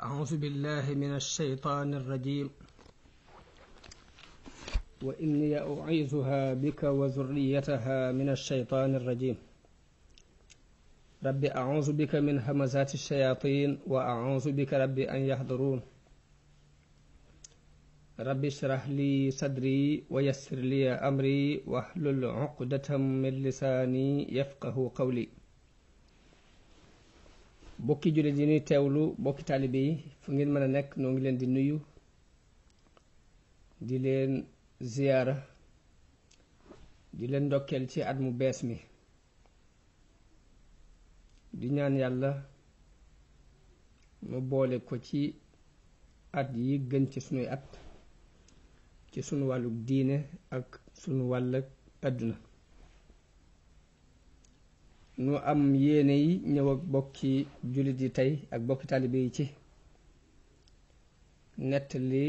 أعوذ بالله من الشيطان الرجيم وإني أعيذها بك وذريتها من الشيطان الرجيم رب أعوذ بك من همزات الشياطين وأعوذ بك رب أن يحضرون رب اشرح لي صدري ويسر لي أمري واحلل عقدة من لساني يفقه قولي bokki jullit yi ñuy teewlu bokki taalibe yi fu ngeen mën a nekk noo ngi leen di nuyu di leen ziyaara di leen ndokkeel ci at mu bees mi di ñaan yàlla mu boole ko ci at yi gën ci sunuy at ci sunu wàllu diine ak sunu wàll àdduna nu am yéene yi ñëw ak bokki jullit yi tey ak bokki taalibe yi ci nettali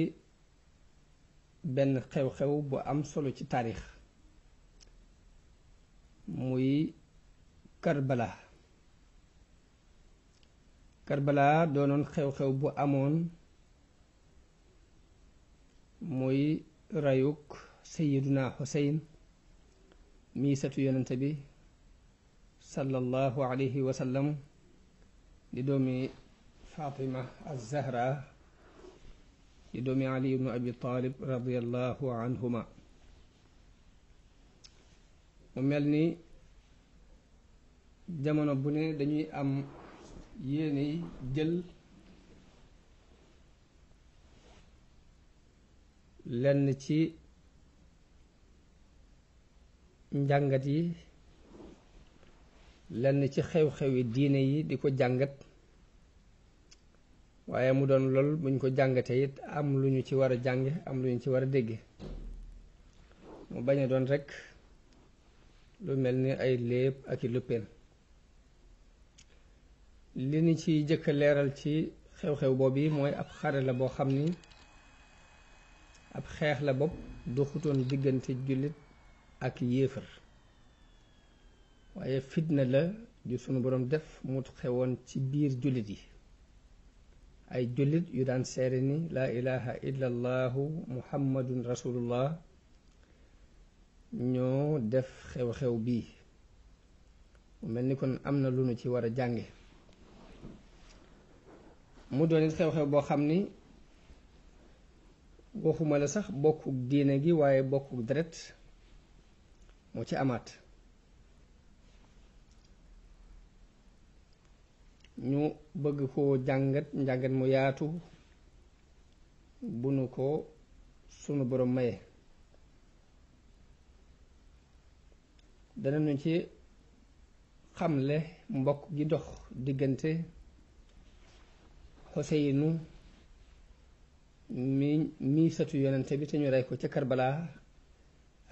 benn xew-xew bu am solo ci taarix muy Karbala doonoon xew-xew bu amoon muy rayuk Sayyiduna Xuseyn mii satu yonente bi sallallahu alayhi wa sallam di doomi Fatima az-Zahra di doomi Ali ibnu Abi Talib radiyallahu anhuma mu mel ni jamono bu ne dañuy am yéene jël lenn ci njàngat yi lenn ci xew-xewi diine yi di ko jàngat waaye mu doon lool buñ ko jàngatee it am lu ñu ci war a jànge am lu ñu ci war a dégge mu bañ a doon rekk lu mel ni ay léeb ak i luppeen li ni ci jëkk leeral ci xew-xew boobu yi mooy ab xare la boo xam ni ab xeex la bopp du xutoon diggante jullit ak yéefar waaye fitna la ju sunu boroom def mu xewoon ci biir jullit yi ay jullit yu daan seere ni laa ilaha illa allahu muhammadun rasulullah ñoo def xew-xew bii mu mel ni kon am na lu nu ci war a jànge mu doon it xew-xew boo xam ni waxuma la sax bokkuk diine gi waaye bokkuk deret moo ci amaat ñu bëgg koo njàngat mu yaatu bu nu ko sunu borom maye danañu ci xamle mbokk gi dox diggante Xuseynu mi satu yonente bi te ñu rey ko ca Karbala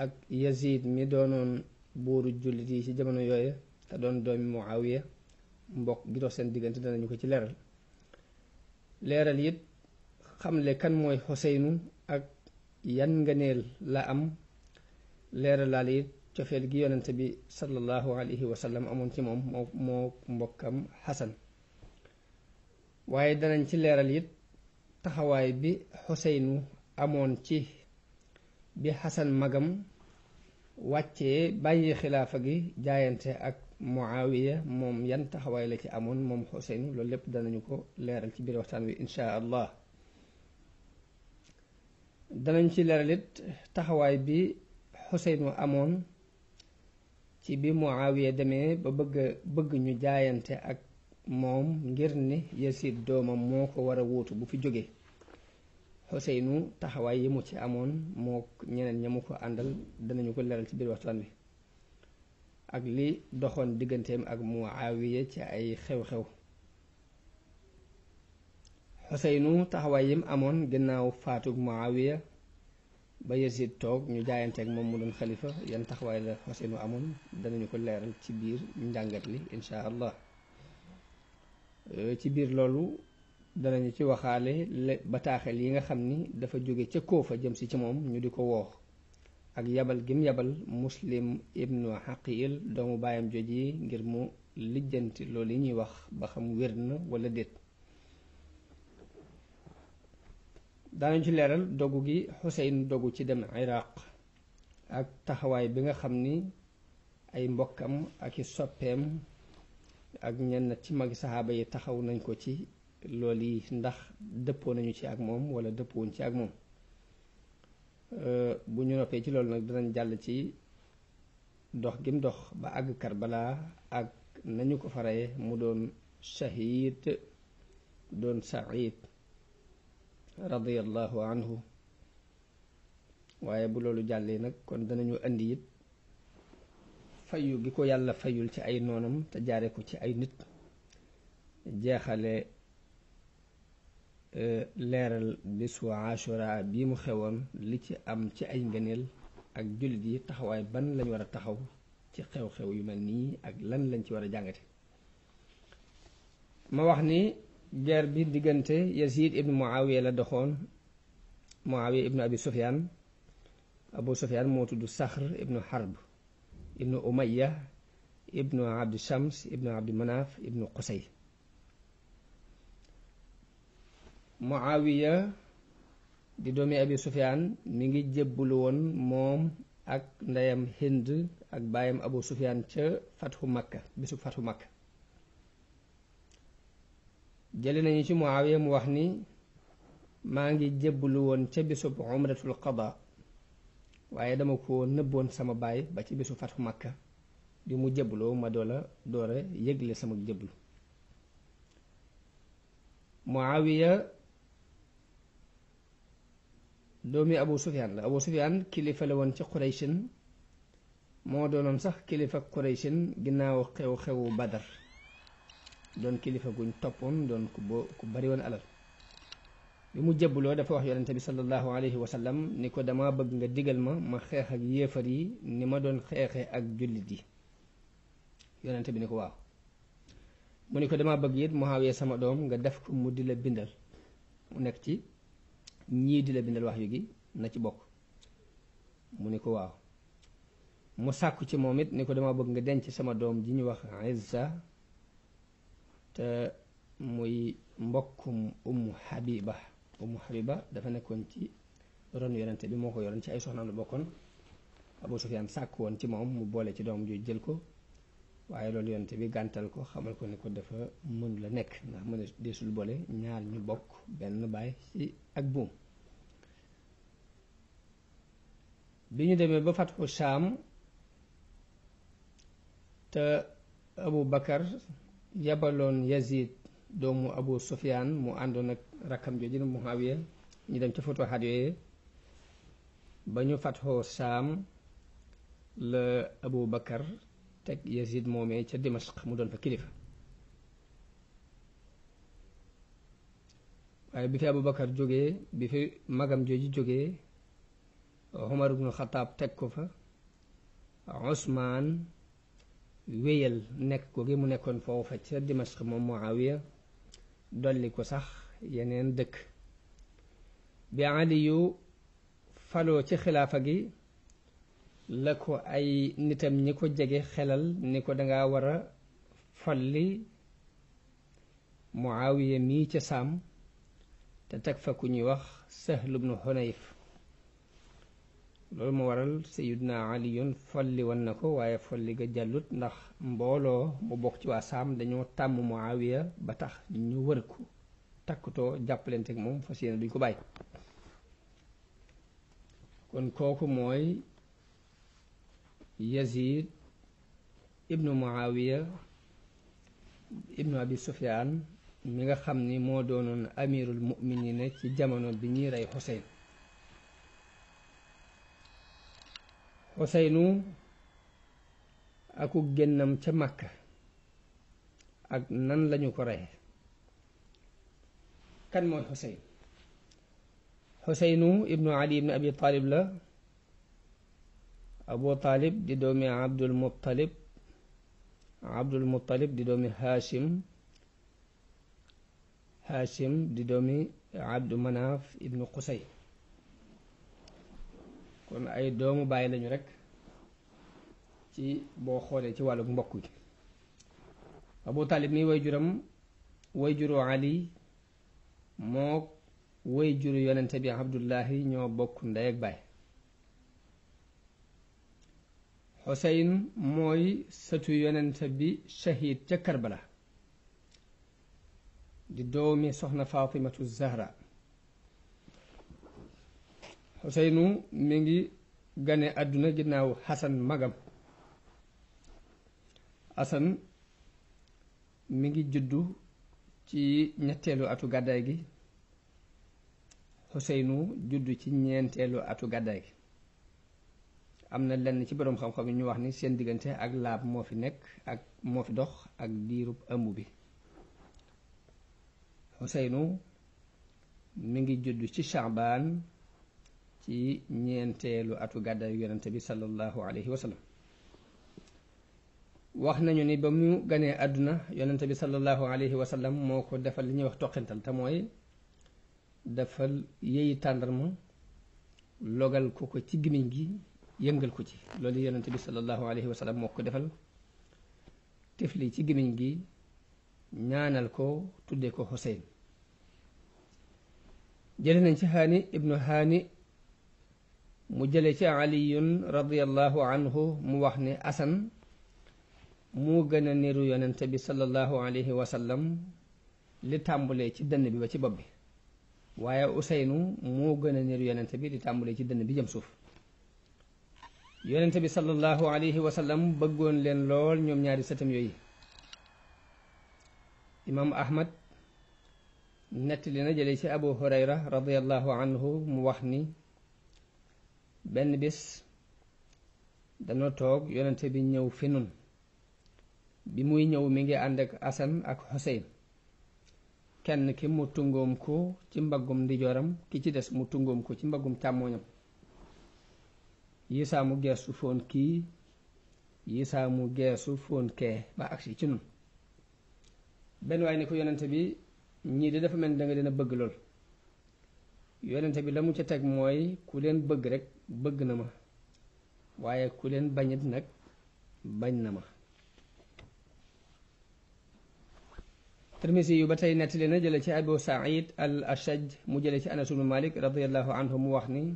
ak Yazid mi doonoon buuru jullit yi ci jamono yooye te doon doomi Muawiya mbokk gi dox seen diggante danañu ko ci leeral it xamle kan mooy Xuseynu ak yan ngëneel la am leeralaal it cofeel gi yonente bi sallallahu alayhi wa sallam amoon ci moom moo mbokkam Xasan waaye danañ ci leeral it taxawaay bi Xuseynu amoon ci bi Xasan magam wàccee bàyyi xilaafa gi jaayante ak Muawiya moom yan taxawaay la ci amoon moom Xuseynu loolu lépp danañu ko leeral ci biir waxtaan wi insha allah danañ ci leeral it taxawaay bi Xuseynu amoon ci bi Muawiya demee ba bëgg ñu jaayante ak moom ngir ni Yasid doomam moo ko war a wuutu bu fi jógee Xuseynu taxawaay yi mu ci amoon moo ñeneen ña mu ko àndal danañu ko leeral ci biir waxtaan wi ak li doxoon digganteem ak Muawiya ci ay xew-xew Xuseynu taxawaay yim amoon gannaaw faatug Muawiya ba Yazid toog ñu jaayanteeg moom mu doon xalifa yan taxawaay la Xuseynu amoon danañu ko leeral ci biir njàngat li insha allah ci biir loolu danañu ci waxaale bataaxel yi nga xam ni dafa jóge ca Koofa jëm si ci moom ñu di ko woo ak yabal gim yabal Muslim ibnu Xaqil doomu baayam joj yi ngir mu lijjanti loolu yi ñuy wax ba xam wér na wala déet daanañ ci leeral dogu gi Xuseyn dogu ci dem Iraq ak taxawaay bi nga xam ni ay mbokkam ak i soppeem ak ñenn ci magi saxaaba yi taxaw nañ ko ci loolu yi ndax dëppoo nañu ci ak moom wala dëppoowuñ ci ak moom. bu ñu noppee ci loolu nag danañ jàll ci dox gim dox ba àgg Karbala ak nañu ko faree mu doon shahid doon said radiyallahu anhu. waaye bu loolu jàllee nag kon danañu indi it fayu gi ko yàlla fayul ci ay noonam te jaare ko ci ay nit, jeexale leeral bisu Ashura bii mu xewoon li ci am ci ay ngëneel ak jullit yi taxawaay ban lañ war a taxaw ci xew-xew yu mel nii ak lan lañ ci war a jàngate. ma wax ni guerre bi diggante Yazid ibnu Muawiya la doxoon. Muawiya ibnu Abi Sufyaan, Abu Sufyaan moo tudd Saxr ibnu Harb ibnu Umayya ibnu Abdi Shams ibnu Abdi Manaf ibnu Qusay. Muawiya di doomi Abi Sufyaan mi ngi jébbulu woon moom ak ndeyam Hind ak baayam Abu Sufyaan ca fatxu Makka, bisu fatxu Makka. jële nañu ci Muawiya mu wax ni maa ngi jébbulu woon ca bisub umratul qada, waaye dama ko nëbboon sama baay ba ci bisu fatxu Makka bi mu jébbuloo ma doora yëgle sama jébblu. Muawiya doomi Abu Sufyaan la. Abu Sufyaan kilifa la woon ci Qurayshin, moo doonoon sax kilifa Qurayshin ginnaaw xew-xewu Badar, doon kilifa guñ toppoon, doon ku bari woon alal. bi mu jébbuloo dafa wax yonente bi sallallahu alayhi wa sallam ni ko dama bëgg nga digal ma xeex ak yéefar yi ni ma doon xeexee ak jullit yi. yonente bi ni ko waaw. mu ni ko dama bëgg it Muawiya sama doom nga def ko mu di la bindal, mu nekk ci ñii di la bindal wax yu gi na ci bokk. mu ni ko waaw. mu sàkku ci moom it ni ko dama bëgg nga denc sama doom ji ñu wax Izza te muy mbokkum Ummu Habiba dafa nekkoon ci ron yonente bi, moo ko yoroon ci ay soxnaam la bokkoon. Abu Sufyaan sàkk woon ci moom mu boole ci doom ju jël ko, waaye loolu yonente bi gàntal ko, xamal ko ni ko dafa mënu la nekk ndax mën a deesul boole ñaar ñu bokk benn baay ci ak buum. bi ñu demee ba fatxu Shaam te Abu Bakar yabaloon Yazid doomu Abu Sufyaan mu àndoon ak rakkam jooju Muawiya ñu dem ca futuhaat yooyu. ba ñu fatxoo Shaam la Abu Bakar teg Yazid moomee ca Dimashq mu doon fa kilifa. waaye bi fi Abu Bakar jógee, bi fi magam jooju jógee, Umar ibnu Xataab teg ko fa. Usmaan wéyal nekk ko gi mu nekkoon foofa ca Dimashq moom Muawiya, dolli ko sax yeneen dëkk. bi Aliyu faloo ci xilaafa gi la ko ay nitam ñi ko jege xelal ni ko danga war a folli Muawiya mii ca Saam te teg fa ku ñuy wax Sahl ibnu Hunayf. loolu moo waral Sayyiduna Aliyun folli woon na ko, waaye folli ga jàllut ndax mbooloo mu bokk ci waa Saam dañoo tàmm Muawiya ba tax ñu wër ko takkutoo jàppalante ak moom fas yéene duñ ko bàyyi. kon kooku mooy Yazid ibnu Muawiya ibnu Abi Sufyaan mi nga xam ni moo doonoon amirul mu'minina ci jamono bi ñuy rey Xuseyn. Xuseynu aku génnam ca Makka ak nan lañu ko rey. kan mooy Xuseyn? Xuseynu ibnu Ali ibnu Abi Talib la. Abu Talib di doomi Abdul Muttalib di doomi Hashim di doomi Abdu Manaf ibnu Qusay. kon ay doomu bàyyi lañu rekk ci boo xoolee ci wàllu mbokk gi. Abu Talib mi way juru Ali moo woy juru yonente bi Abdullahi ñoo bokk ndey ak baay. Xuseyn mooy sëtu yonente bi shahid ca Karbala di doomi soxna Fatimatu Zahra. Xuseynu mi ngi gane àdduna ginnaaw Xasan magam. Xasan mi ngi juddu ci ñetteelu atu gàddaay gi. Xuseynu juddu ci ñeenteelu atu gàddaay gi. am na lenn ci boroom xam-xam yi ñu wax ni seen diggante ak laab moo fi nekk ak moo fi dox ak diirub ëmb bi. Xuseynu mi ngi juddu ci Shaabaan ci ñeenteelu atu gàddaayu yonente bi sallallahu alayhi wa sallam. wax nañu ni ba mu ganee àdduna yonente bi sallallahu alayhi wa sallam moo ko defal li ñuy wax toqintal te mooy defal yeyi tàndarma logal ko ci gimiñ gi yëngal ko ci loolu yonente bi sallallahu alayhi wa sallam moo ko defal tifli ci gimiñ gi ñaanal ko tuddee ko Xuseyn. jële nañ ci Haani ibnu Haani mu jële ci Aliyun radiyallahu anhu mu wax ne Asan moo gën a niru yonente bi sallallahu alayhi wa sallam li tàmbulee ci dënn bi ba ci bopp bi, waaye Useynu moo gën a niru yonente bi li tàmbulee ci dënn bi jëm suuf. yonente bi sallallahu alayhi wa sallam bëggoon leen lool ñoom ñaari sëtam yooyu. imaam Ahmad nettali na jële ci Abu Hurayra radiyallahu anhu mu wax ni benn bis danoo toog yonente bi ñëw fi nun. bi muy ñëw mi ngi ànd ak Asan ak Xuseyn. kenn ki mu tungoom ko ci mbaggum ndijooram, ki ci des mu tungoom ko ci mbaggum càmmooñam. yisaa mu geesu foon kii, yisaa mu geesu foon kee ba agsi ci nun. benn waaye ni ko yonente bi ñii de dafa mel ni da nga leen a bëgg lool. yonente bi la mu ca teg mooy ku leen bëgg rek bëgg na ma, waaye ku leen bañit nag bañ na ma. Tirmisi yu ba tey nettali na jële ci Abu Saïd al Ashaj mu jële ci Anas ibnu Malik radiyallahu anhu mu wax ni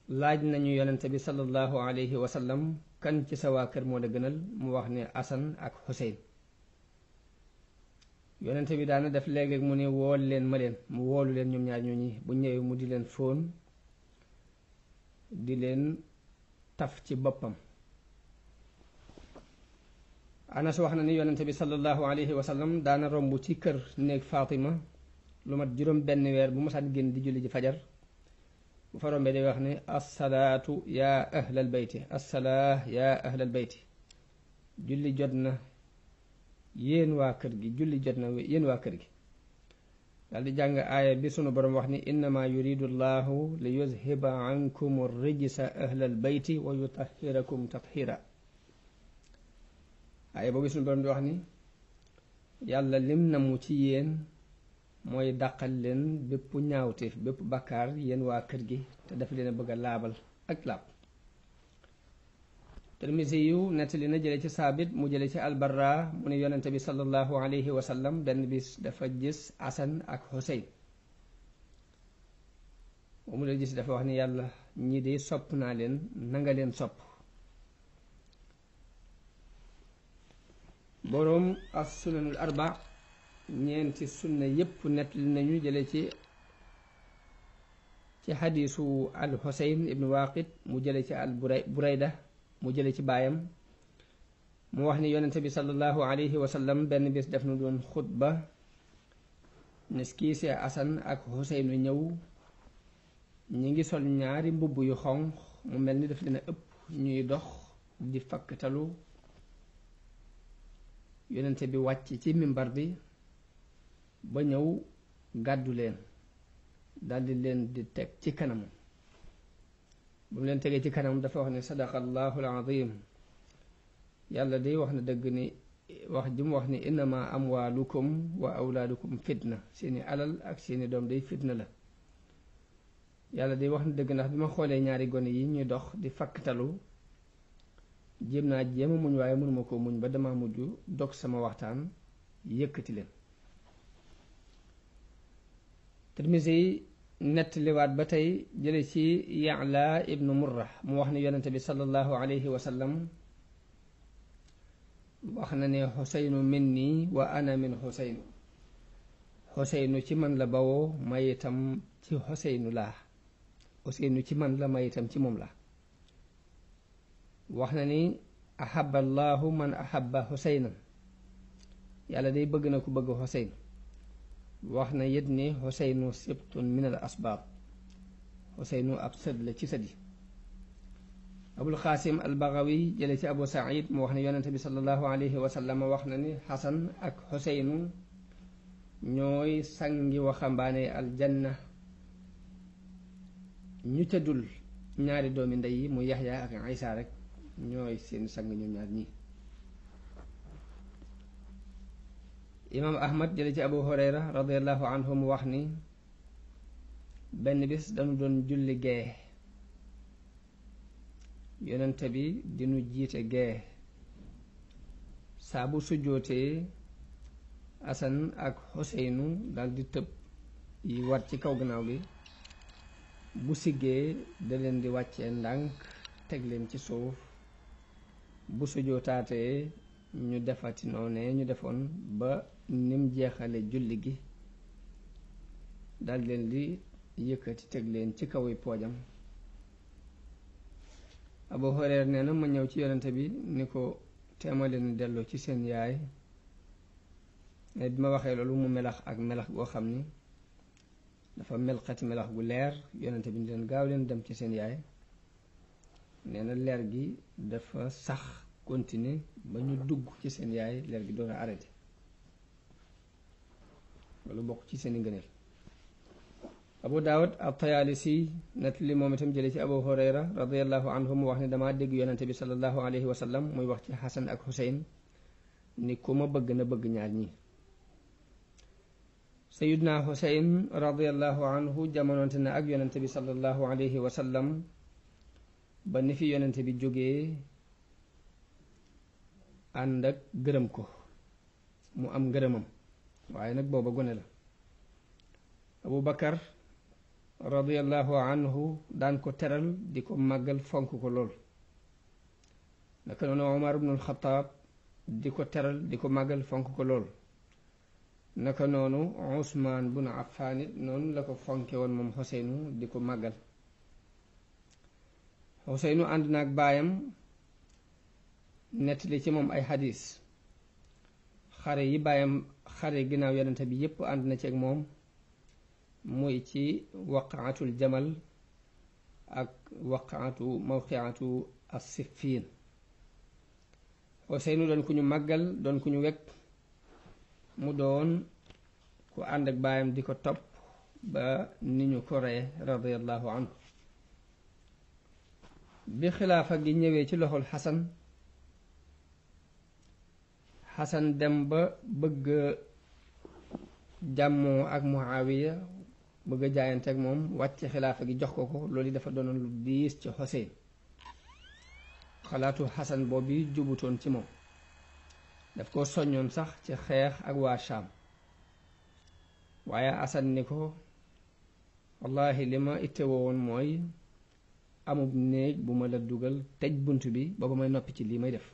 laaj nañu yonente bi sallallahu alayhi wa sallam kan ci sa waa kër moo la gënal, mu wax ne Asan ak Xuseyn. yonente bi daana def léeg-léeg mu ne wool leen ma leen, mu woolu leen ñoom ñaar ñooñi bu ñëwee mu di leen fóon di leen taf ci boppam. Anas wax na ni yonente bi sallallahu alayhi wa sallam daana romb ci kër néeg Fatima lu mat juróom benn weer bu mosaan génn di julli ji fajar. bu fa rombee day wax ne assalaatu yaa ahlal bayti, assalaa yaa ahlal bayti, julli jot na yéen waa kër gi, julli jot na yéen waa kër gi. daal di jàng aaya bi sunu borom wax ni innama yuridu llahu li yuzhiba ankum rijsa ahlal bayti wa yutahhirakum tathira. aaya boobu sunu borom di wax ni yàlla lim namu ci yéen mooy dàqal leen bépp ñaawteef, bépp bakkaar yéen waa kër gi, te dafa leen a bëgg a laabal ak laab. Tirmisi yu nettali na jële ci Saabit mu jële ci Albarra mu ne yonente bi sallallahu alayhi wa sallam benn bis dafa gis Asan ak Xuseyn. mu la gis dafa wax ni yàlla ñii de sopp naa leen, nanga leen sopp. boroom as sunanul arba ñeenti sunna yépp nettali nañu jële ci xadiisu al Xuseyn ibnu Waaqid mu jële ci al Burayda mu jële ci baayam mu wax ni yonente bi sallallahu alayhi wa sallam benn bis def na doon xutba nes kii see Asan ak Xuseynu ñëw ñi ngi sol ñaari mbubb yu xonq mu mel ni daf leen a ëpp ñuy dox di fakktalu. yonente bi wàcc ci mimbar bi ba ñëw gàddu leen daldi leen di teg ci kanam. ba mu leen tegee ci kanam dafa wax ne sadaqallahu alazim, yàlla day wax na dëgg ni wax ji mu wax ni innama amwaalukum wa awlaadukum fitna, seeni alal ak seeni doom day fitna la. yàlla day wax na dëgg ndax bi ma xoolee ñaari gone yi ñuy dox di fakktalu jéem a muñ waaye mënuma ko muñ ba dama mujj dog sama waxtaan yëkkati leen. Tirmisi nettaliwaat ba tey jële ci Ya'la ibnu Murra mu wax ne yonente bi sallallahu alayhi wa sallam wax na ne Xuseynu minni wa ana min Xuseynu. Xuseynu ci man la bawoo may itam ci Xuseynu laa. Xuseynu ci man la may itam ci moom la. wax na ni ahabba allahu man ahabba Xuseynan. yàlla day bëgg na ku bëgg Xuseyn. wax na yit ni Xuseynu sibtun min al asbaab. Xuseynu ab sët la ci sët yi. Abul Xaasim al Bagawi jële ci Abu Saïd mu wax ne yonente bi sallallahu alayhi wa sallam wax na ni Xasan ak Xuseynu ñooy sangi waxambaane aljanna ñu tëddul ñaari doomi ndey yi mu Yaxya ak Isa rek ñooy seen sang ñoom ñaar ñi. Imaam Ahmad jële ci Abu Hurayra radiyallahu anhu mu wax ni benn bis dañu doon julli gee yonente bi dinu jiite gee saa bu sujjootee Asan ak Xuseynu dal di tëb yi war ci kaw gannaaw gi bu siggee da leen di wàccee ndànk teg leen ci suuf bu sujjootaatee ñu defati noonee ñu defoon ba nim jeexale julli gi dal leen di yëkkati teg leen ci kaw poojam. Abu Hurayra nee na ma ñëw ci yonente bi ni ko teema leen delloo ci seen yaay. ne bi ma waxee loolu mu melax ak melax goo xam ni dafa melxati melax gu leer yonente bi ni leen gaaw leen dem ci seen yaay. nee na leer gi dafa sax continuer ba ñu dugg ci seen yaay leer gi doon a arrêté. loolu bokk ci seeni ngëneel. Abu Daawud at-Tayaalisi nett li moom itam jële ci Abu Hurayra radiyallahu anhu mu wax ne dama dégg yonente bi sallallahu alayhi wa sallam muy wax ci Xasan ak Xuseyn ni ku ma bëgg na bëgg ñaar ñi. Sayyidna Xuseyn radiyallahu anhu jamonoonte na ak yonente bi sallallahu alayhi wa sallam ba ni fi yonente bi jógee ànd ak gërëm ko mu am ngërëmam waaye nag booba gone la. Abu Bakar radiyallahu anhu daan ko teral di ko màggal fonk ko lool. naka noonu Umar ibnul Xataab di ko teral di ko màggal fonk ko lool. naka noonu Usmaan bun Affaan noonu la ko fonke woon moom Xuseynu di ko màggal. Xuseynu ànd na ak baayam nettali ci moom ay xadiis. xare yi baayam xare ginnaaw yonente bi yépp ànd na ci ak moom muy ci waqaatul jamal ak waqaatu mawqiatu as-Siffiin. Xuseynu doon ku ñu màggal doon ku ñu wekk mu doon ku ànd ak baayam di ko topp ba ni ñu ko reye radiyallahu anhu. bi xilaafa gi ñëwee ci loxol Xasan dem ba bëgg jàmmoo ak Muawiya bëgg a jaayante ak moom wàcc xilaafa gi jox ko loolu dafa doonoon lu diis ci Xuseyn. xalaatu Xasan boobu jubutoon ci moom daf ko soññoon sax ci xeex ak waa Shaam waaye Xasan ni ko wallahi li ma ittewoo woon mooy amub néeg bu ma la dugal tëj bunt bi ba ba may noppi ci lii may def.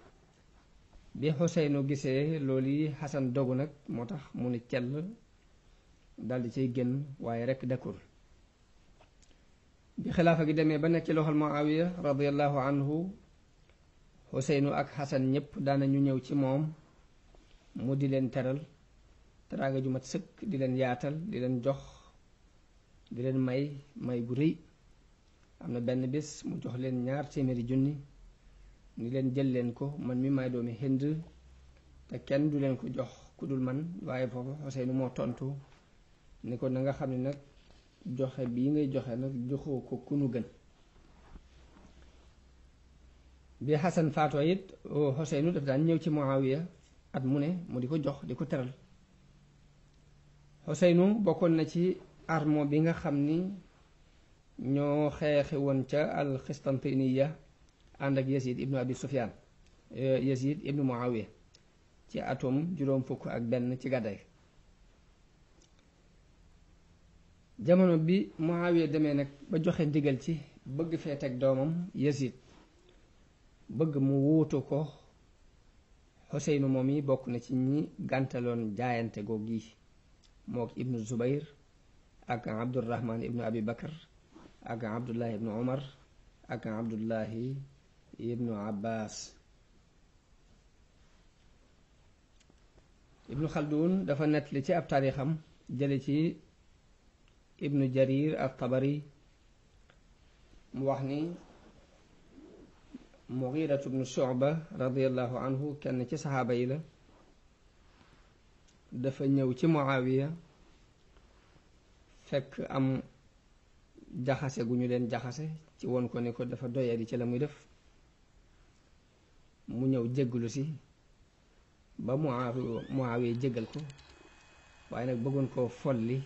bi Xuseynu gisee loolu yi Xasan dogu nag moo tax mu ne cell daldi ciy génn waaye rekk dakkul. bi xilaafa gi demee ba nekk ci loxol Muawiya radiyallahu anhu Xuseynu ak Xasan ñépp daanañu ñëw ci moom mu di leen teral teraanga ju mat sëkk di leen yaatal di leen jox di leen may gu rëy. am na benn bés mu jox leen 200 junni ni leen jël leen ko man mi may doomi Hind te kenn du leen ko jox ku dul man waaye foofu Xuseynu moo tontu ni ko na nga xam ne nag joxe bii ngay joxe nag joxoo ko ku nu gën. bi Xasan faatoo it Xuseynu daf daan ñëw ci Muawiya at mu ne mu di ko jox di ko teral. Xuseynu bokkoon na ci armo bi nga xam ni ñoo xeexi woon ca al-Xistantiniya ànd ak Yazid ibnu Abi Sufyaan Yazid ibnu Muawiya ci atum 61 ci gàddaay. jamono bi Muawiya demee nag ba joxe ndigal ci bëgg fee teg doomam Yazid bëgg mu wuutu ko, Xuseynu moom yi bokk na ci ñi gàntaloon jaayante goog yi mook ibnu Zubayr ak Abdurrahman ibnu Abi Bakar ak Abdullahi ibnu Umar ak Abdullahi ibnu Abbas. ibnu Xaldun dafa nettali ci ab taarixam jële ci ibnu Jarir at-Tabari mu wax ni Mughiratu bnu Shu'ba radiyallahu anhu kenn ci saxaaba yi la, dafa ñëw ci Muawiya fekk am jaxase gu ñu leen jaxase ci woon ko ni ko dafa doyadi ci la muy def, mu ñëw jégglu si ba Muawiya jéggal ko, waaye nag bëggoon koo folli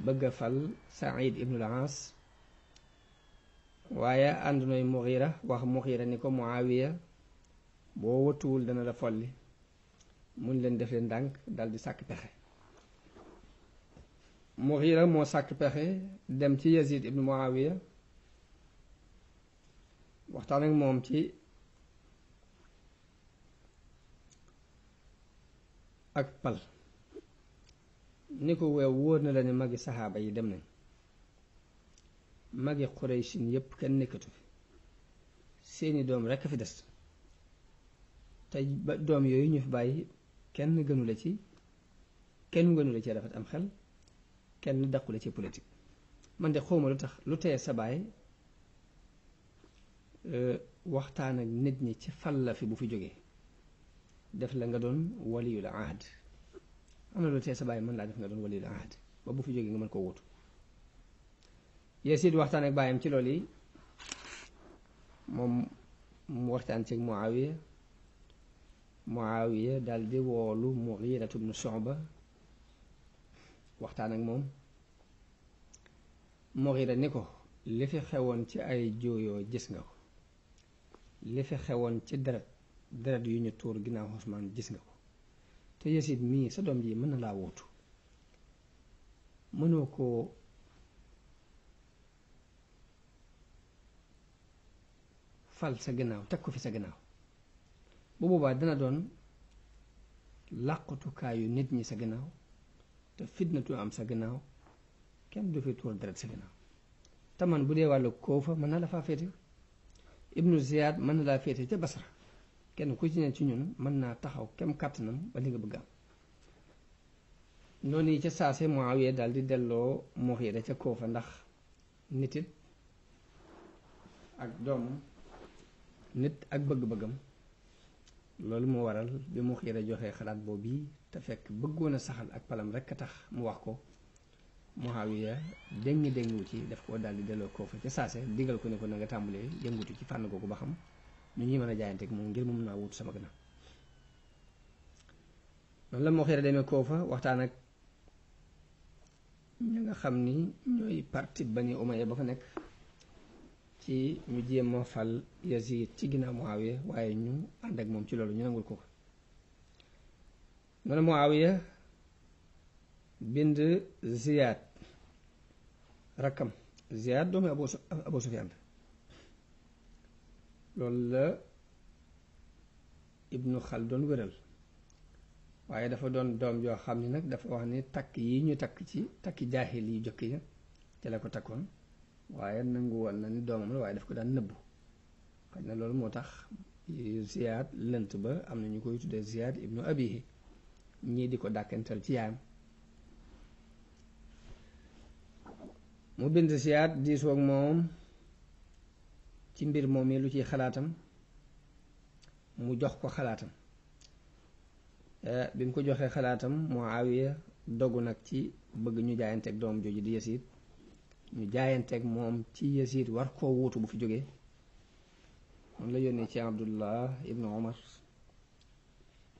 bëgg a fal Saïd ibnu al-As. waaye ànd nooy Mughira wax Mughira ni ko Muawiya boo wëtuwul dana la folli, mun leen def leen ndànk dal di sàkk pexe. Mughira moo sàkk pexe dem ci Yazid ibnu Muawiya waxtaan ak moom ci ak pal, ni ko weew wóor na la ne magi saxaaba yi dem nañ, magi Quraysin yépp kenn nekkatu fi, seeni doom rekk a fi des, te ba doom yooyu ñu fi bàyyi kenn gënu la ci rafet am xel, kenn daqu la ci politique. man de xawma lu tax lu teye sa baay waxtaan ak nit ñi ci fal la fi bu fi jógee def la nga doon waliyul ahd. am na lu teye sa baay mën laa def nga doon waliyul ahd ba bu fi jógee nga mën koo wutu. Yazid waxtaan ak baayam ci loolu yi, moom mu waxtaan ci Muawiya dal di woolu Mughiratu bnu Shu'ba waxtaan ak moom. Mughira ni ko li fi xewoon ci ay jooyoo gis nga ko, li fi xewoon ci deret yu ñu tuur ginnaaw Usmaan gis nga ko, te Yazid mii sa doom ji mën na laa wuutu, mënoo koo fal sa gannaaw teg ko fi sa gannaaw, bu boobaa dana doon làqutukaayu nit ñi sa gannaaw, te fitnatu am sa gannaaw, kenn du fi tuur deret sa gannaaw. te man bu dee wàllu Koofa mën na la faa féete, Ibnu Ziyad mën na laa féete ca Basra, kenn ku ci ne ci ñun mën naa taxaw kem kàttanam ba li nga bëgg am. noonu yi ca saase Muawiya daal di delloo Mughira ca Koofa, ndax nit it ak doomam, nit ak bëgg-bëggam. loolu moo waral bi Mughira joxee xalaat boobu yi te fekk bëggoon a saxal ak palam rekk a tax mu wax ko, Muawiya déngi ci def ko daal di delloo Koofa ca saase, digal ko ne ko na nga tàmbalee yëngutu ci fànn googu ba xam nu ñuy mën a jaayanteeg moom ngir mu mën naa wut sama gannaaw. noonu la Mughira demee Koofa waxtaan ak ña nga xam ni ñooy parti Bani Umayya ba fa nekk ci ñu jéem a fal Yazid ci ginnaaw Muawiya, waaye ñu ànd ak moom ci loolu ñu nangul ko. noonu Muawiya bind Ziyad rakkam, Ziyad doomu Abu Sufyaan, loolu la Ibnu Xaldun wéral, waaye dafa doon doom joo xam ni nag dafa wax ni takk yi ñu takk ci takki jaahil yu jëkk ya te la ko takkoon, waaye nangu woon na ni doomam la, waaye daf ko daan nëbbu. xëy na loolu moo tax Ziyad lënt ba am na ñu koy tuddee Ziyad ibnu Abihi, ñii di ko dàkkantal ci yaayam. mu bind Ziyad diisoo ak moom ci mbir moom yi lu ciy xalaatam, mu jox ko xalaatam. bi mu ko joxee xalaatam, Muawiya dogu nag ci bëgg ñu jaayanteeg doom jooju di Yazid, ñu jaayanteeg moom ci Yazid war koo wuutu bu fi jógee. moom la yónnee ci Abdullah ibnu Umar,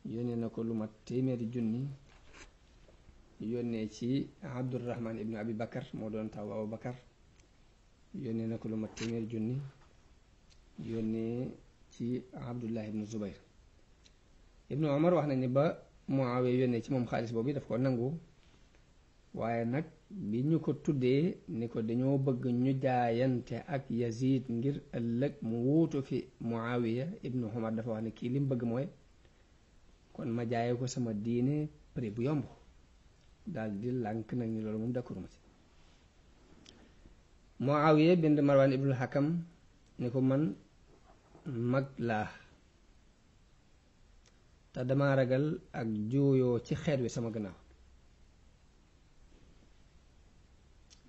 yónnee na ko lu mat 100 junni, yónnee ci Abdurrahman ibnu Abi Bakar moo doon taw Abu Bakar, yónnee na ko lu mat 100 junni, yónnee ci Abdullah ibnu Zubayr. Ibnu Umar wax nañ ni ba Muawiya yónnee ci moom xaalis boobu daf ko nangu, waaye nag bi ñu ko tuddee ni ko dañoo bëgg ñu jaayante ak Yazid ngir ëllëg mu wuutu fi Muawiya ibnu Umar dafa wax ne kii li mu bëgg mooy kon ma jaaye ko sama diine prix bu yomb daal di lànk nag ni loolu moom d'accord ma ci. Muawiya bind Marwan ibnul Hakam ni ko man mag laa te dama ragal ak juuyoo ci xeet wi sama gannaaw,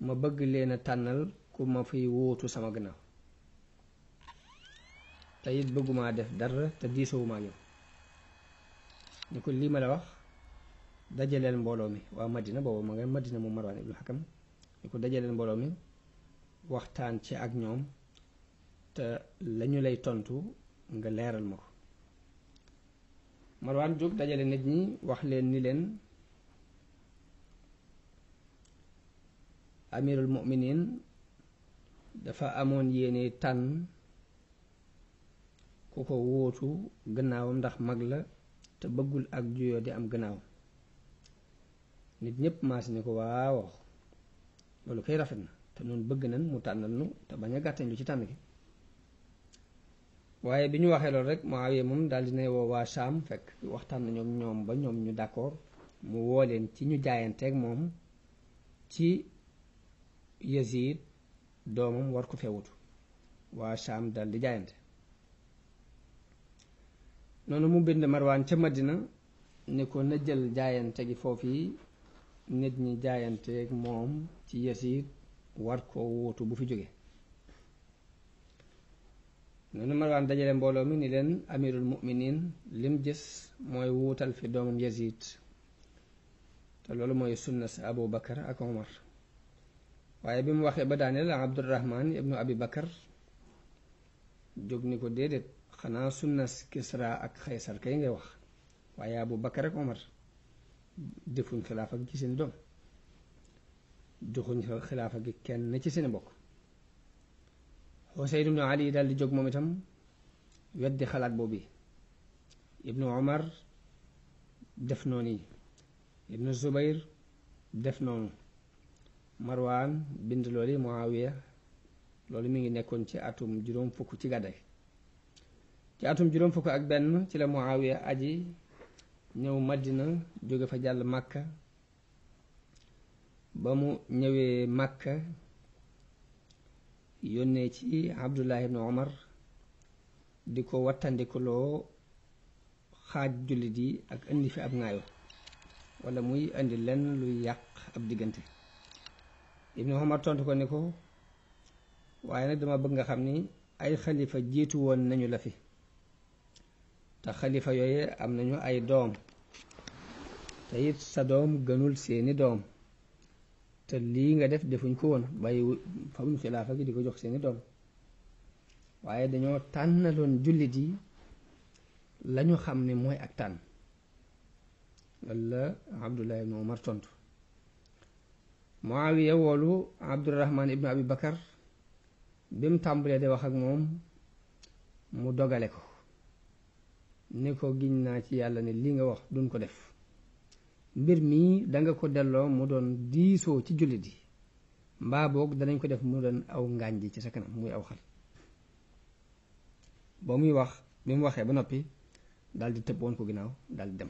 ma bëgg leen a tànnal ku ma fiy wuutu sama gannaaw te it bëgguma def dara te diisoowuma ak yow. ni ko lii ma la wax dajaleel mbooloo mi waa Madina, boobu ma nga Madina moom Marwan ibnul Hakam, ni ko dajaleel mbooloo mi waxtaan ci ak ñoom te lañu lay tontu nga leeral ma ko. Marwan jóg dajale nit ñi wax leen ni leen amirul mu'minin dafa amoon yéene tànn ku ko wóotu gannaawam ndax mag la te bëggul ak juyoo di am gannaaw. nit ñépp maas ni ko waaw loolu koy rafet na te noonu bëgg nañ mu tànnal nu te bañ a gàttañ lu ci tànn gi. waaye bi ñu waxee loolu rek Muawiya moom daal dinay woo waa Saam, fekk waxtaan na ñoom ba ñoom ñu d'accord, mu woo leen ci ñu jaayanteeg moom ci Yazid doomam war ko fewutu. waa Saam daal di jaayante. noonu mu bind Marwaan ca Madina ni ko na jël jaayante gi foofu yi nit ñi jaayanteeg moom ci Yazid war koo wuutu bu fi jóge. noonu Marwaan dajale mbooloo mi ni leen amirul mu'minin lim gis mooy wuutal fi doomam Yazid te loolu mooy sunna sa Abu Bakar ak Omar. waaye bi mu waxee ba daaneel Abdurrahman ibnu Abi Bakar jóg ni ko déedéet, xanaa sunna Kisra ak Xaysar kay ngay wax, waaye Abu Bakar ak Omar defuñ xilaafa gi ci seen doom, joxuñ xilaafa gi kenn ci seen bokk. Xuseyn ibnu Ali daal di jóg moom itam weddi xalaat boobu. Ibnu Omar def noonu yi, Ibnu Zubayr def noonu. Marwaan bind loolu Muawiya, loolu mi ngi nekkoon ci atum juróom fukk ci gàddaay. ci atum juróom fukk ak benn ci la Muawiya aji ñëw Madina, jóge fa jàll Makka. ba mu ñëwee Makka yónnee ci Abdullah ibn Omar di ko wattandikuloo xaaj jullit yi ak indi fi ab ŋaayo wala muy indi lenn luy yàq ab diggante. Ibn Omar tontu ko ni ko waaye nag dama bëgg nga xam ni ay xalifa jiitu woon nañu la fi te xalifa yooye am nañu ay doom te it sa doom gënul seeni doom te lii nga def defuñ ko woon bàyyi famuñ xilaafa gi di ko jox seeni doom, waaye dañoo tànnaloon jullit yi lañu xam ne mooy ak tànn. loolu la Abdullah ibn Omar tontu. Muawiya woolu Abdurrahman ibnu Abi Bakar bi mu tàmbalee di wax ak moom mu dogale ko ni ko giñ naa ci yàlla ne li nga wax duñ ko def, mbir mii danga ko delloo mu doon diisoo ci jullit yi, mbaa boog danañ ko def mu doon aw ngaañ ji ci sa kanam muy aw xal. ba muy wax bi mu waxee ba noppi daal di tëb woon ko ginnaaw daal di dem.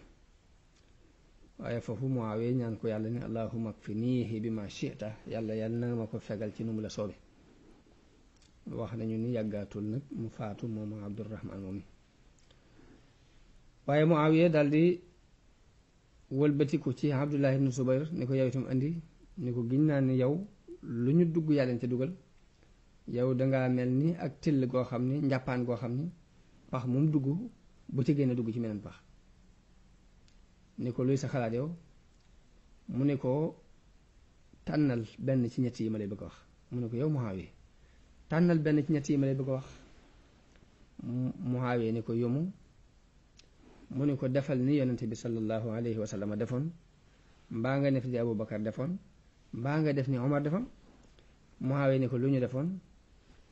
waaye foofu Muawiya ñaan ko yàlla ni allahumma kfinihi bima shi'ta, yàlla na ma ko fegal ci nu mu la soobe. wax nañu ni yàggaatul nag mu faatu moom Abdurrahman moom. waaye Muawiya daal di wëlbatiku ci Abdullah ibn Zubayr ni ko yow itam andi, ni ko giñ naa ni yow lu ñu dugg yaa leen ca dugal, yow dangaa mel ni ak till goo xam ni njàppaan goo xam ni pax moom dugg bu ci génne dugg ci meneen pax. ni ko luy sa xalaat yow, mu ne ko tànnal benn ci ñett yi ma lay bëgg a wax. mu ne ko yow Muawiya tànnal benn ci ñett yi ma lay bëgg a wax. Muawiya ni ko yomu. mu ne ko defal ni yonente bi sallallahu alayhi wa sallam defoon, mbaa nga def ni Abu Bakar defoon, mbaa nga def ni Omar defoon. Muawiya ni ko lu ñu defoon.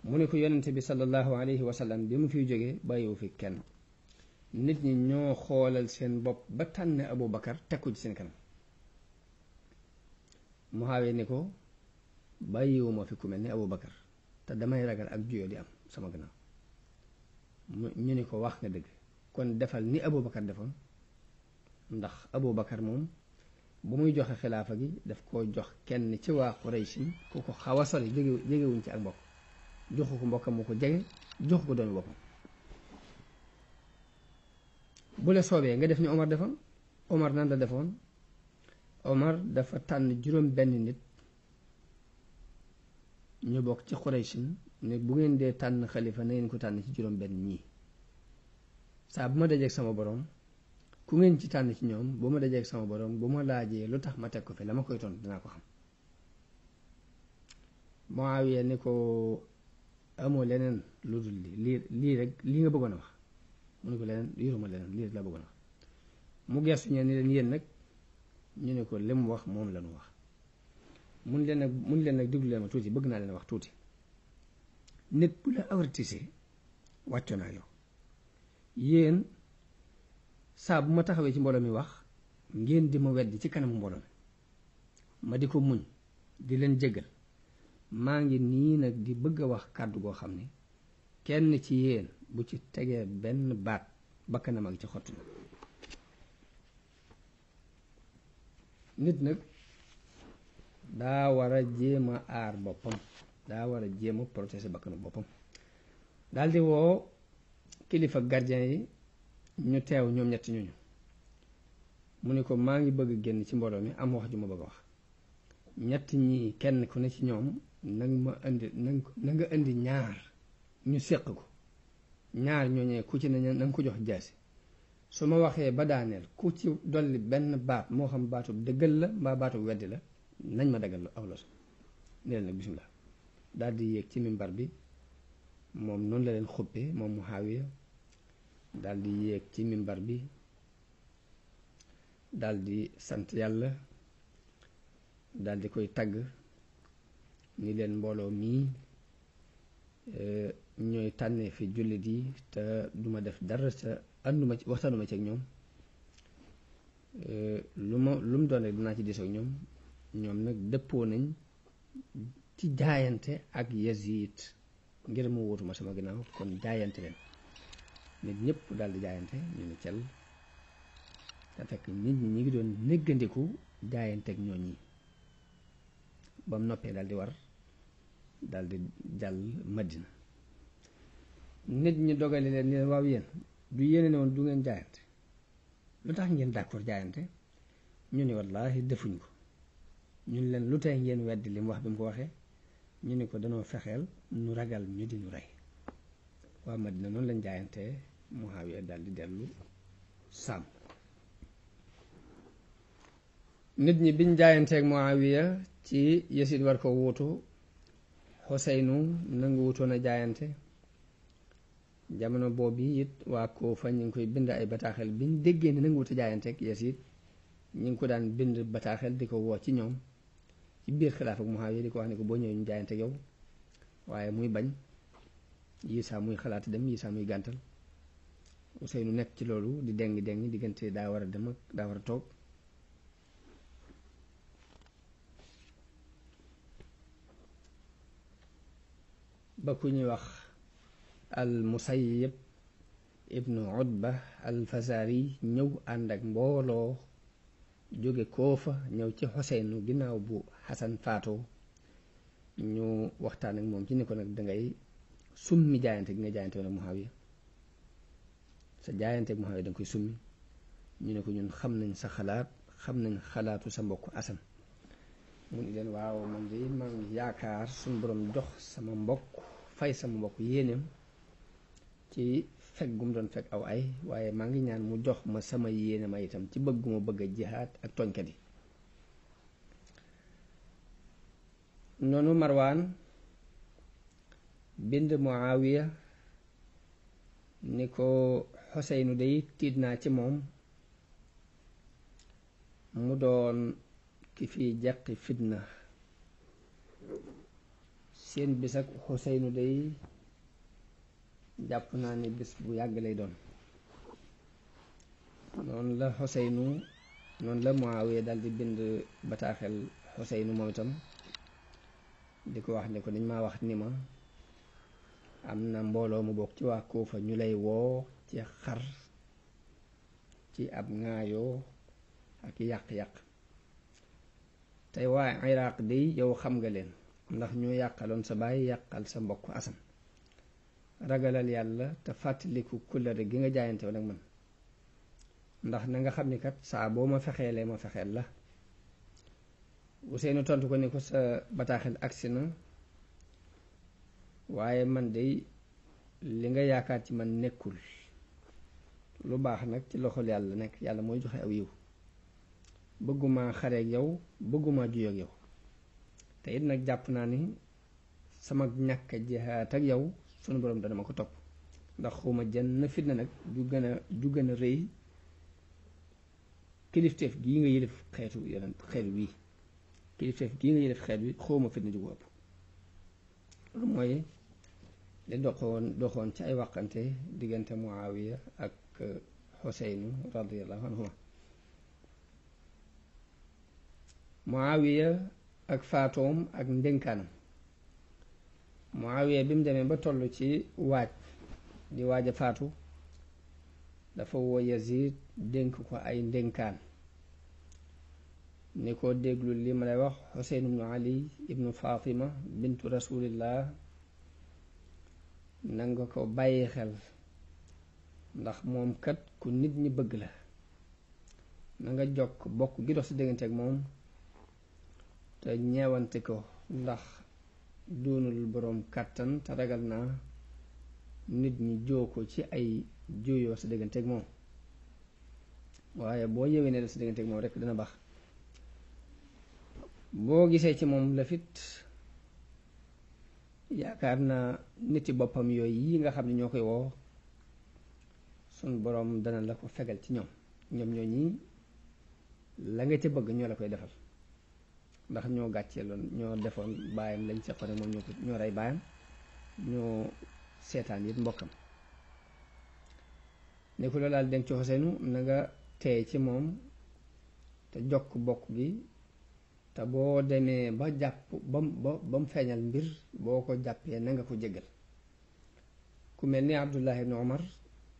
mu ne ko yonente bi sallallahu alayhi wa sallam bi mu fiy jógee bàyyiwu fi kenn, nit ñi ñoo xoolal seen bopp ba tànn Abu Bakar teg ko ci seen kanam. Muawiya ni ko bàyyiwuma fi ku mel ni Abubakar te damay ragal ak juyoo di am sama gannaaw ñu ni ko wax nga dëgg kon defal ni Abubakar defoon ndax Abubakar moom bu muy joxe xilaafa gi daf koo jox kenn ci waa Quraysh ku ko xaw a sori jegewuñ ci ak mbokk joxu ko mbokkam mu ko jege joxu ko doomi boppam bu la soobee nga def ni Omar defoon Omar nan la defoon Omar dafa tànn juróom benn nit ñu bokk ci Quraysh ne bu ngeen dee tànn xalifa na ngeen ko tànn ci juróom benn ñii saa bu ma dajeeg sama borom ku ngeen ci tànn ci ñoom bu ma dajeeg sama borom bu ma laajee lu tax ma teg ko fi la ma koy tontu dinaa ko xam Muawiya ni ko amoo leneen lu dul lii rek lii nga bëggoon a wax mu ne ko leneen yoruma leneen lii rek laa bëggoon a wax mu gestu ñeen ni leen yéen nag ñu ne ko li mu wax moom la ñu wax mun leen nag déglu leen ma tuuti bëgg naa leen wax tuuti nit bu la avertise wàccoo naa yow yéen saa bu ma taxawee ci mbooloo mi wax ngeen di ma weddi ci kanamu mbooloo mi ma di ko muñ di leen jéggal maa ngi nii nag di bëgg a wax kàddu goo xam ne kenn ci yéen bu ci tegee benn baat bakkanam ak ci xottu na nit nag daa war a jéem a aar boppam daa war a jéem a protéger bakkanu boppam daldi woo kilifa gardien yi ñu teew ñoom ñett ñooñu mu ne ko maa ngi bëgg génn ci mbooloo mi am wax ju ma bëgg a wax ñett ñi kenn ku ne ci ñoom na nga indi ñaar ñu séq ko ñaar ñooñee ku ci ne na nga ko jox jaasi su ma waxee ba daaneel ku ci dolli benn baat moo xam baatu dëggal la mbaa baatu weddi la nañ ma dagal aw los ne leen nag bismillah daal di yéeg ci mimbar bi moom noonu la leen xuppee moom Muawiya daal di yéeg ci mimbar bi daal di sant yàlla daal di koy tagg ni leen mbooloo mii ñooy tànnee fi jullit yi te duma def dara sa ànduma ci waxtaanuma ci ak ñoom lu mu doon rek dinaa ci diisoo ak ñoom nag dëppoo nañ ci jaayante ak Yazid ngir mu wutuma sama ginnaaw kon jaayante leen nit ñëpp daal di jaayante ñu ne cel te fekk nit ñi ngi doon néggandiku jaayante ak ñooñ yi ba mu noppee daal di war daal di jàll Madina nit ñi dogale leen ni leen waaw yéen du yéene ne woon du ngeen jaayante lu tax ngeen d'accord jaayante ñu ne wallaahi defuñ ko ñun leen lu tey ngeen weddi li mu wax bi mu ko waxee ñu ne ko danoo fexeel nu ragal ñu di ñu rey waa Madina noonu lañ jaayantee Muawiya daal di dellu Saam nit ñi biñ jaayanteeg Muawiya ci Yasid war ko wuutu Xuseynu nangu wutoon a jaayante jamono boobu it waa Kuufa ñu ngi koy bind ay bataaxel biñ déggee ne nangu wut a jaayanteeg Yasid ñu ngi ko daan bind bataaxel di ko woo ci ñoom ci biir xilaaf ak Muawiya di ko wax ne ko boo ñëwee ñu jaayanteeg yow waaye muy bañ yi saa muy xalaat dem yi saa muy gàntal Xuseynu nekk ci loolu di dengi diggante daa war a dem ak daa war a toog ba ku ñuy wax al Musayyib ibnu Utba al Fazari ñëw ànd ak mbooloo jóge Koofa ñëw ci Xuseynu ginnaaw bu Xasan faatoo ñu waxtaan ak moom ci ni ko nag dangay summi jaayante gi nga jaayante woon ak Muawiya sa jaayante ak Muawiya danga koy summi ñu ne ko ñun xam nañ sa xalaat xam nañ xalaatu sa mbokk Asan mu ni leen waaw man de maa ngi yaakaar suñu borom jox sama mbokk fay sama mbokk yéeneem ci fekk gu mu doon fekk aw ay waaye maa ngi ñaan mu jox ma sama yéene ma itam ci bëgguma bëgg a jihaad ak tooñkat yi noonu Marwaan bind Muawiya ni ko Xuseynu day tiit naa ci moom mu doon ki fi jàqi fitna seen bis ak Xuseynu day jàpp naa ni bis bu yàgg lay doon noonu la Muawiya dal di bind bataaxel Xuseynu moom itam di ko wax ne ko dañ maa wax ni ma am na mbooloo mu bokk ci waa Kuufa ñu lay woo ci xar ci ab ŋaayoo ak yàq-yàq tey waa Iraq day yow xam nga leen ndax ñoo yàqaloon sa baay yàqal sa mbokk Asan ragalal yàlla te fàttaliku kóllëre gi nga jaayante woon ak man ndax na nga xam ni kat saa boo ma fexeelee ma fexeel la Useynu tontu ko ni ko sa bataaxel agsi na waaye man de li nga yaakaar ci man nekkul lu baax nag ci loxol yàlla nekk yàlla mooy joxe aw yiw bëgguma xareeg yow bëgguma juyoog yow te it nag jàpp naa ni sama ñàkk jihaat ak yow sunu borom dana ma ko topp ndax xuma jenn fitna nag ju gën a rëy kilifteef gii nga yëlif xeetu wii kilifteef gii nga yëlif xeet wi xawma fitna ju ko ëpp loolu mooy li doxoon ci ay waqante diggante Muawiya ak Xuseynu radiyallahu anhuma Muawiya ak faatoom ak ndénkaanam Muawiya bi mu demee ba toll ci di waaj a faatu dafa woo Yazid dénk ko ay ndénkaan ni ko déglu li ma lay wax Xuseyn ibnu Ali ibnu Fatima bintu rasulillah nanga ko bàyyi xel ndax moom kat ku nit ñi bëgg la na nga jokk bokk gi dox si diggante ak moom te ñeewante ko ndax doonul boroom kàttan te ragal naa nit ñi joo ko ci ay juyoo sa diggante ak moom waaye boo yewee ne la sa diggante ak moom rekk dina baax boo gisee ci moom la fit yaakaar naa niti boppam yooyu yi nga xam ne ñoo koy woo sun boroom dana la ko fegal ci ñoom ñoo ñi la nga ca bëgg ñoo la koy defal ndax ñoo gàcceeloon ñoo defoon baayam lañ seqoon ak moom ñoo rey baayam ñoo seetaan it mbokkam ne ko loolu daal denc ci Xuseynu na nga teey ci moom te jokk bokk gi te boo demee ba jàpp ba mu feeñal mbir boo ko jàppee na nga ko jéggal ku mel ni Abdullah ibn Umar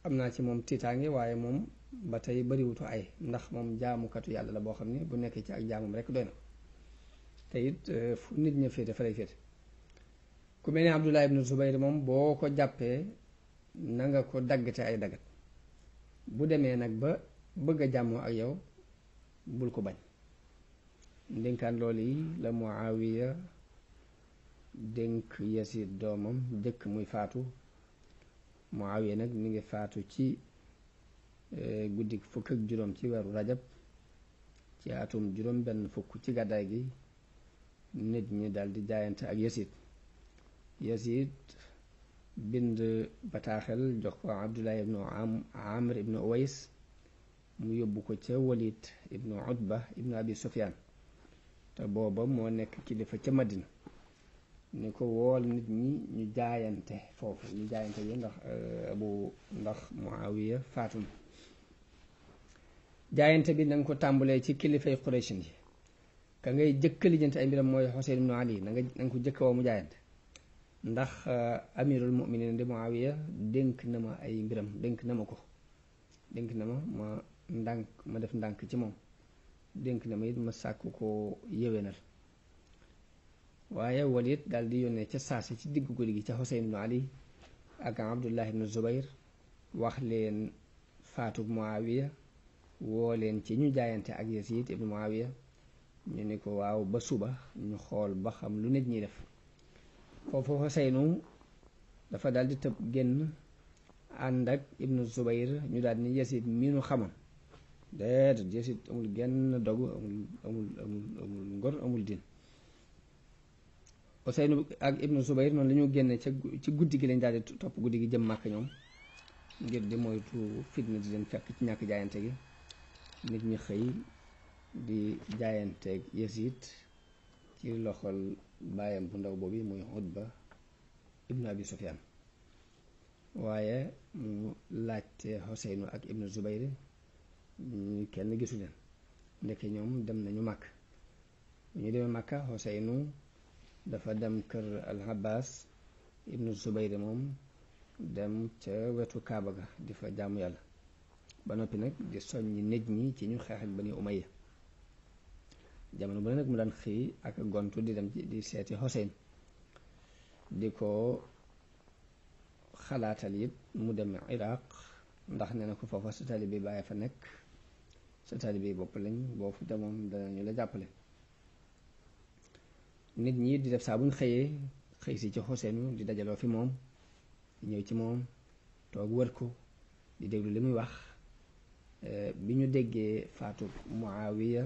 am naa ci moom tiitaange waaye moom ba tey bariwutu ay ndax moom jaamukatu yàlla la boo xam ne bu nekkee ci ak jaamam rekk doy na te it fu nit ña féete fa lay féete ku mel ni Abdullah ibn Zubayr moom boo ko jàppee na nga ko daggate ay daggat bu demee nag ba bëgg a jàmmoo ak yow bul ko bañ ndénkaan loolu yi la Muawiya dénk Yazid doomam jëkk muy faatu Muawiya nag mi ngi faatu ci guddi fukk ak juróom ci weeru rajab ci atum juróom benn fukk ci gàddaay gi nit ñi dal di jaayante ak Yazid bind bataaxel jox ko Abdullah ibnu Amr ibnu Uways mu yóbbu ko ca Walid ibnu Utba ibnu Abi Sufyan te booba moo nekk kilifa ca Madina ni ko wool nit ñi ñu jaayante foofu ñu jaayante yi ndax Muawiya faatu na jaayante bi nanga ko tàmbalee ci kilifay Qurayshin yi ka ngay jëkk lijjanti ay mbiram mooy Xuseyn ibnu Ali nanga ko jëkk woo mu jaayante ndax amirul mu'minin di Muawiya dénk na ma ay mbiram dénk na ma ma def ndànk ci moom dénk na ma it ma sàkku ko yéwénal waaye Walid daal di yónnee ca saasi ci diggu guddi gi ca Xuseyn ibnu Ali ak Abdullah ibnu Zubayr wax leen faatug Muawiya woo leen ci ñu jaayante ak Yazid ibnu Muawiya ñu ni ko waaw ba suba ñu xool ba xam lu nit ñi def foofu Xuseynu dafa daal di tëb génn ànd ak ibnu Zubayr ñu daal ni Yazid mi nu xamoon déedéet Yazid amul genn dogu amul ngor amul din Xuseynu ak ibnu Zubayr noonu la ñu génne ci guddi gi lañ daal di topp guddi gi jëm Màkka ñoom ngir di moytu fitna di leen fekk ci ñàkk jaayante gi nit ñi xëy di jaayanteeg Yazid ci loxol baayam bu ndaw boobu muy Utba ibnu Abi Sufyan waaye mu laajte Xuseynu ak ibnu Zubayr ñu kenn gisu leen ndeke ñoom dem nañu màkk bu ñu demee Makka Xuseynu dafa dem kër al Abbas ibnu Zubayr moom dem ca wetu Kaaba ga di fa jaamu yàlla ba noppi nag di soññi nit ñi ci ñu xeex ak Bani Umayya jamono bu ne nag mu daan xëy ak gontu di dem di seeti Xuseyn di ko xalaatal it mu dem Iraq ndax nee na ko foofa sa taalibe bàyyi fa nekk sa taalibe bopp lañ boo fu demoon danañu la jàppale nit ñi di def saa buñ xëyee xëy si ci Xuseynu di dajaloo fi moom di ñëw ci moom toog wër ko di déglu li muy wax bi ñu déggee faatu Muawiya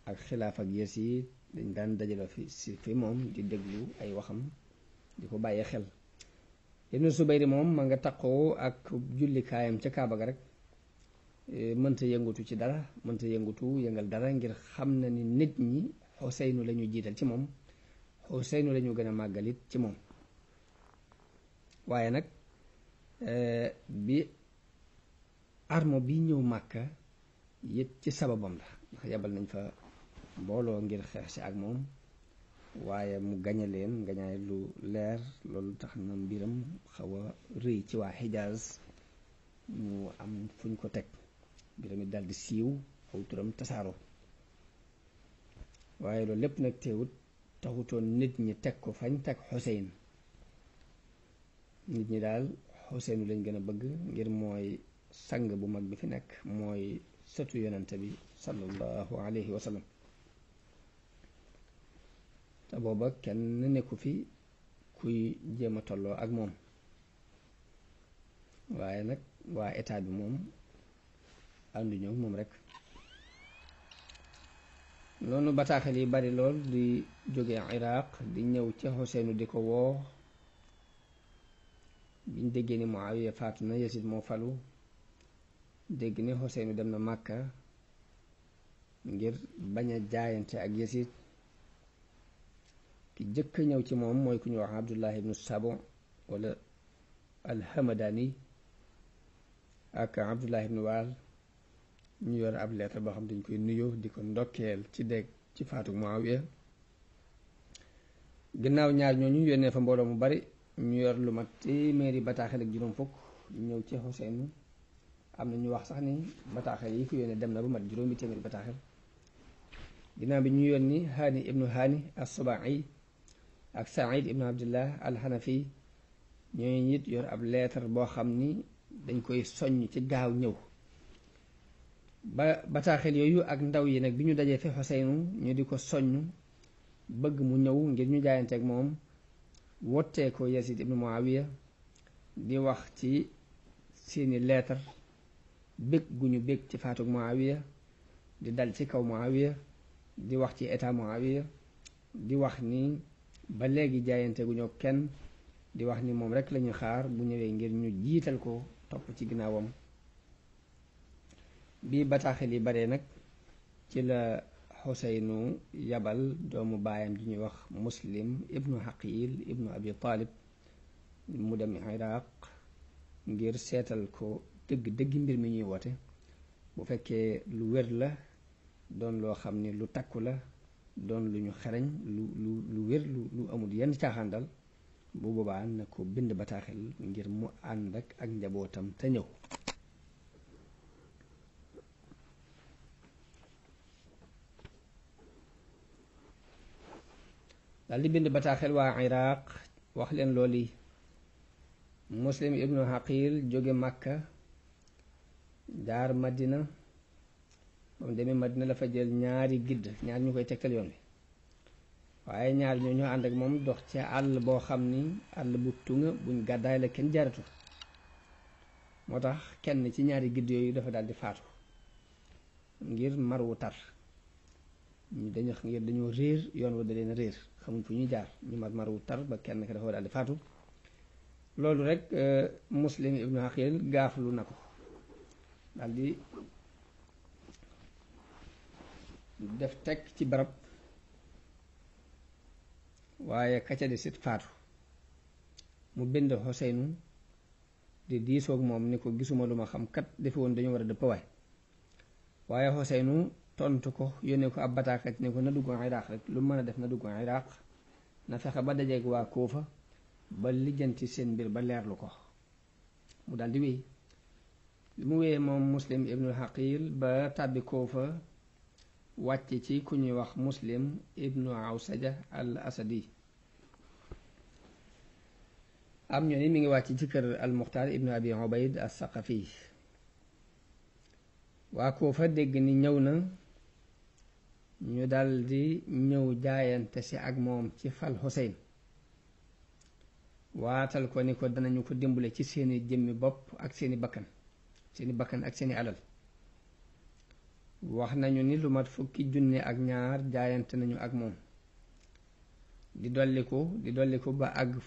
ak xilaaf ak Yasiid dañ daan dajaloo fi moom di déglu ay waxam di ko bàyyee xel Ibnu Zubayr moom ma nga taqoo ak jullikaayam ca Kaaba ga rek mënta yëngatu ci dara mënta yëngal dara ngir xam na ni nit ñi Xuseynu la ñu jiital ci moom Xuseynu la ñu gën a màggalit ci moom waaye nag bi armo bi ñëw Màkka it ci sababam la ndax yabal nañ fa mbooloo ngir xeex si ak moom waaye mu gañe leen gañaay lu leer loolu tax na mbiram xaw a rëy ci waa Xijaaz ñu am fuñ ko teg mbiram it daldi siiw aw turam tasaaroo waaye loolu lépp nag teewut taxutoon nit ñi teg ko fañ teg Xuseyn nit ñi daal Xuseynu lañ gën a bëgg ngir mooy sang bu mag bi fi nekk mooy sëtu yonente bi sallallahu alayhi wa sallam te booba kenn nekku fi kuy jéem a tolloo ak moom waaye nag waa état bi moom ànduñoo moom rek noonu bataaxel yi bari lool di jóge Iraq di ñëw ci Xuseynu di ko woo biñ déggee ni Muawiya faatu na Yasid moo falu dégg ni Xuseynu dem na Màkka ngir bañ a jaayante ak Yasid ki jëkk ñëw ci moom mooy ku ñu wax Abdullah ibnu Sabo wala alhamadani ak Abdullah ibnu Waal ñu yor ab lettre boo xam dañ koy nuyoo di ko ndokkeel ci dégg ci faatu Muawiya ginnaaw ñaar ñooñu yónnee fa mbooloo mu bari ñu yor lu mat téeméeri bataaxel ak juróom fukk ñëw ci Xuseynu am na ñu wax sax ni bataaxel yi ko yónnee dem na ba mat juróomi téeméeri bataaxel ginnaaw bi ñu yónni Haani ibnu Haani as-Subai ak Saïd ibnu Abdullah al-Hanafi ñooñu it yor ab lettre boo xam ni dañ koy soññ ci gaaw ñëw ba bataaxel yooyu ak ndaw yi nag bi ñu dajee fi Xuseynu ñu di ko soññ bëgg mu ñëw ngir ñu jaayante ak moom wottee ko Yazid ibnu Muawiya di wax ci seeni lettre bég gu ñu bég ci faatu Muawiya di dal ci kaw Muawiya di wax ci état Muawiya di wax ni ba léegi jaayante gu ñoo kenn di wax ni moom rek lañu xaar bu ñëwee ngir ñu jiital ko topp ci ginnaawam bi bataaxel yi bare nag ci la Xuseynu yabal doomu baayam ji ñuy wax Muslim ibnu Xaqil ibnu Abi Talib mu dem Iraq ngir seetal ko dëgg mbir mi ñuy woote bu fekkee lu wér la doon loo xam ni lu takku la doon lu ñu xereñ lu wér lu amul yenn caaxaan dal bu boobaa na ko bind bataaxel ngir mu ànd ak njabootam te ñëw dal di bind bataaxel waa Iraq wax leen loolu yi Muslim ibnu Xaqil jóge Màkka jaar Madina ba mu demee Madina la fa jël ñaari gidd ñaar ñu koy tegtal yoon wi waaye ñaar ñoo ñoo ànd ak moom dox ci àll boo xam ni àll bu tunga buñ gàddaay la kenn jaaratu moo tax kenn ci ñaari gidd yooyu dafa daal di faatu ngir mar wu tar ñu dañoo réer yoon wa da leen réer xamuñ fu ñuy jaar ñu mar wu tar ba kenn ka dafa daal di faatu loolu rek Muslim ibnu Xaqil gaaflu na ko daal di def teg ci barab waaye kaca di sit faatu mu bind Xuseynu di diisoog moom ni ko gisuma lu ma xam kat defe woon dañu war a dëpp waay waaye Xuseynu tontu ko yónnee ko ab bataakat ne ko na dugg Iraq rek lu mën a def na dugg Iraq na fexe ba dajeeg waa Kuufa ba lijjanti seen mbir ba leerlu ko mu daldi wéy li mu wéyee moom Muslim ibnul Haqil ba tàbbi Kuufa wàcc ci ku ñuy wax Muslim ibnu Awsaja al Asadi am ñoo ni mi ngi wàcc ci kër al Muxtaar ibnu Abi Ubayd as Saqafi waa Kuufa dégg ni ñëw na ñu daldi ñëw jaayante si ak moom ci fal Xuseyn waatal ko ni ko danañu ko dimbale ci seeni jëmmi bopp ak seeni bakkan ak seeni alal wax nañu ni lu mat 10,000 ak ñaar jaayante nañu ak moom di dolliku ba àgg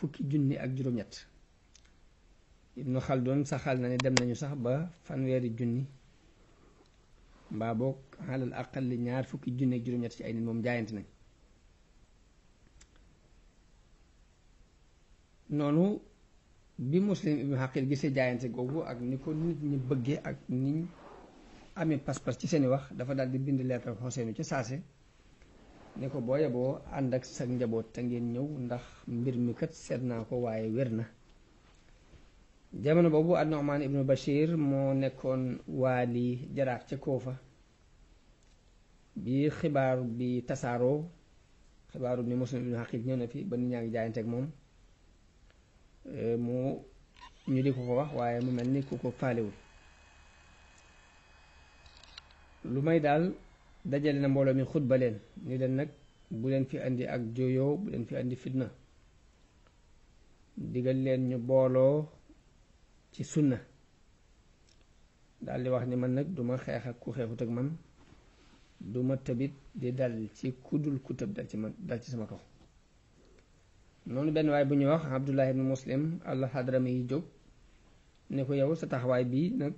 10,000 ak juróom-ñett Ibnu Xaldun saxal na ni dem nañu sax ba 1,000,000 mbaa boog alal aqalli 20,000 ak juróom-ñett ci ay nit moom jaayante nañ noonu bi Muslim ibnu Haqil gisee jaayante googu ak ni ko nit ñi bëggee ak niñ amee pas-pas ci seeni wax dafa daal di bind leetar Xuseynu ci saase ne ko boo yeboo ànd ak sa njaboot te ngeen ñëw ndax mbir mi kat seet naa ko waaye wér na jamono boobu an-Nu'man ibnu Bashir moo nekkoon waali jaraaf ca Kuufa bi xibaar bi tasaaroo xibaaru ni Muslim ibnu Haqil ñëw na fi ba nit ñaa ngi jaayante ak moom mu ñu di ko wax waaye mu mel ni ku ko faalewul lu may daal dajale na mbooloo mi xutba leen ni leen nag bu leen fi andi ak jooyoo bu leen fi andi fitna digal leen ñu booloo ci sunna daal di wax ni man nag duma xeex ak ku xeexut ak man duma tëbit di dal ci kudul ku tëb dal ci sama kaw noonu benn waay bu ñuy wax Abdullah ibn Muslim al-Hadrami yi jóg ne ko yow sa taxawaay bii nag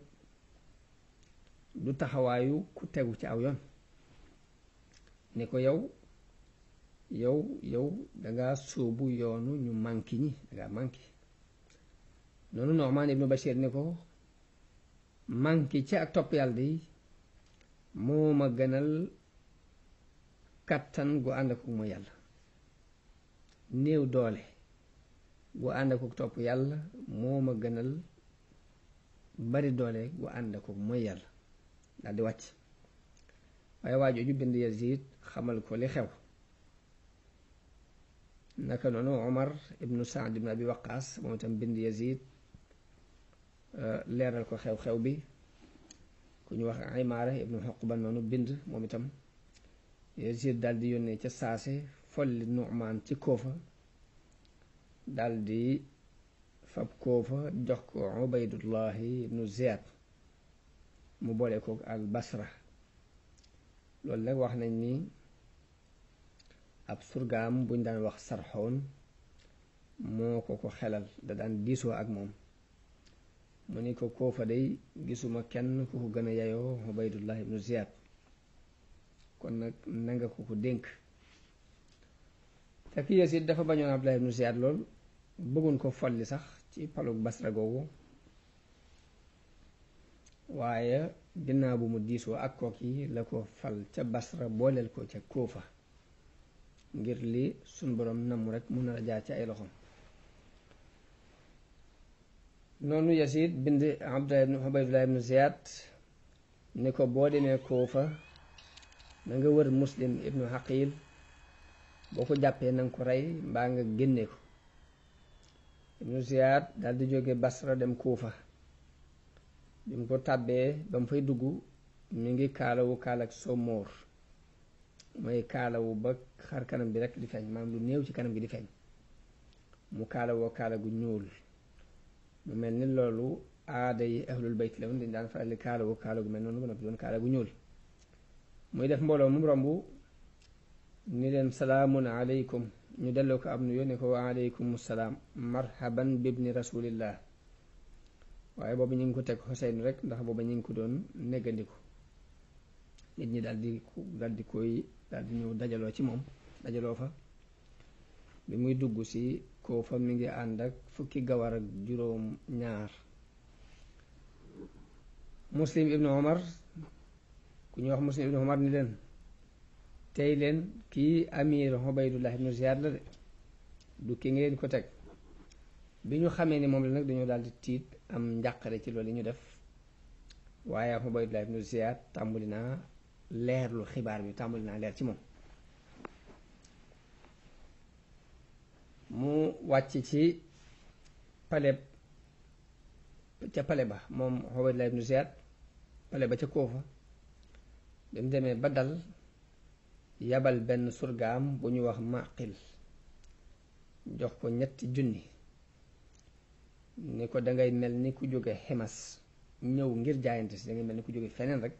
du taxawaayu ku tegu ci aw yoon ne ko yow dangaa sóobu yoonu ñu manki ñi dangaa manki noonu Nu'man ibnu Bashir ne ko manki ci ak topp yàlla di moo ma gënal kattan gu ànd ak mooy yàlla néew doole gu ànd ak topp yàlla moo ma gënal bari doole gu ànd ak mooy yàlla daal di wàcc waaye waajooju bind Yazid xamal ko li xew naka noonu Omar ibnu Saad ibnu Abi Waqaas moom itam bind Yazid leeral ko xew-xew bi ku ñu wax Imaara ibnu Uqba noonu bind moom itam Yazid daal di yónnee ca saase folli Nu'man ci Kuufa daal di fab Kuufa jox ko Ubaydullahi ibnu Ziyad mu boole ko al Basra loolu nag wax nañ ni ab surgaam buñ daan wax Sarxoon moo ko xelal da daan diisoo ak moom mu ni ko Kuufa day gisuma kenn ku ko gën a yayoo Ubaydullah ibnu Ziyad kon nag nanga ko dénk fekk Yazid dafa bañoon Abdullah ibnu Ziyad lool bëggoon ko folli sax ci palug Basra googu waaye ginnaaw bu mu diisoo ak kook yi la ko fal ca Basra booleel ko ca Kuufa ngir li suñ boroom namm rek mun na la jaar ci ay loxoom noonu Yazid bind Ubaydullah ibnu Ziyad ni ko boo demee Kuufa na nga wër Muslim ibnu Haqil boo ko jàppee na nga ko rey mbaa nga génne ko ibnu Ziyad dal di jóge Basra dem Kuufa bi mu ko tàbbee ba mu fay dugg mi ngi kaalawu kaalak somóor mooy kaalawu ba xar kanam bi rek di feeñ maanaam lu néew ci kanam gi di feeñ mu kaalawoo kaala gu ñuul mu mel ni loolu aada yi ahlul bayt la woon dañ daan faral di kaalawu kaala gu mel noonu ba noppi doon kaala gu ñuul muy def mbooloo mu romb ni leen salaamun aleykum ñu delloo ko am nu yónnee ko wa aleykum salaam marhaban bibni rasulillah waaye boobu ñu ngi ko teg Xuseyn rek ndax boobu ñu ngi ko doon neggandiku nit ñi daal di ñëw dajaloo ci moom dajaloo fa bi muy dugg si Kuufa mi ngi ànd ak 10 gawar ak juróom ñaar Muslim ibnu Omar ku ñuy wax Muslim ibnu Umar ni leen tey leen kii amir Ubaydullah ibnu Ziyad la de du ki ngeen ko teg bi ñu xamee ni moom la nag dañoo daal di tiit am njàqare ci loolu yi ñu def waaye Ubaydullah ibnu Ziyad tàmbali naa leerlu xibaar bi tàmbali naa leer ci moom mu wàcc ci pale ba moom Ubaydullah ibnu Ziyad pale ba ca Kuufa bi mu demee ba dal yabal benn surgaam bu ñu wax Maqil jox ko 3,000 ni ko dangay mel ni ku jóge Ximas ñëw ngir jaayante si dangay mel ni ku jóge feneen rek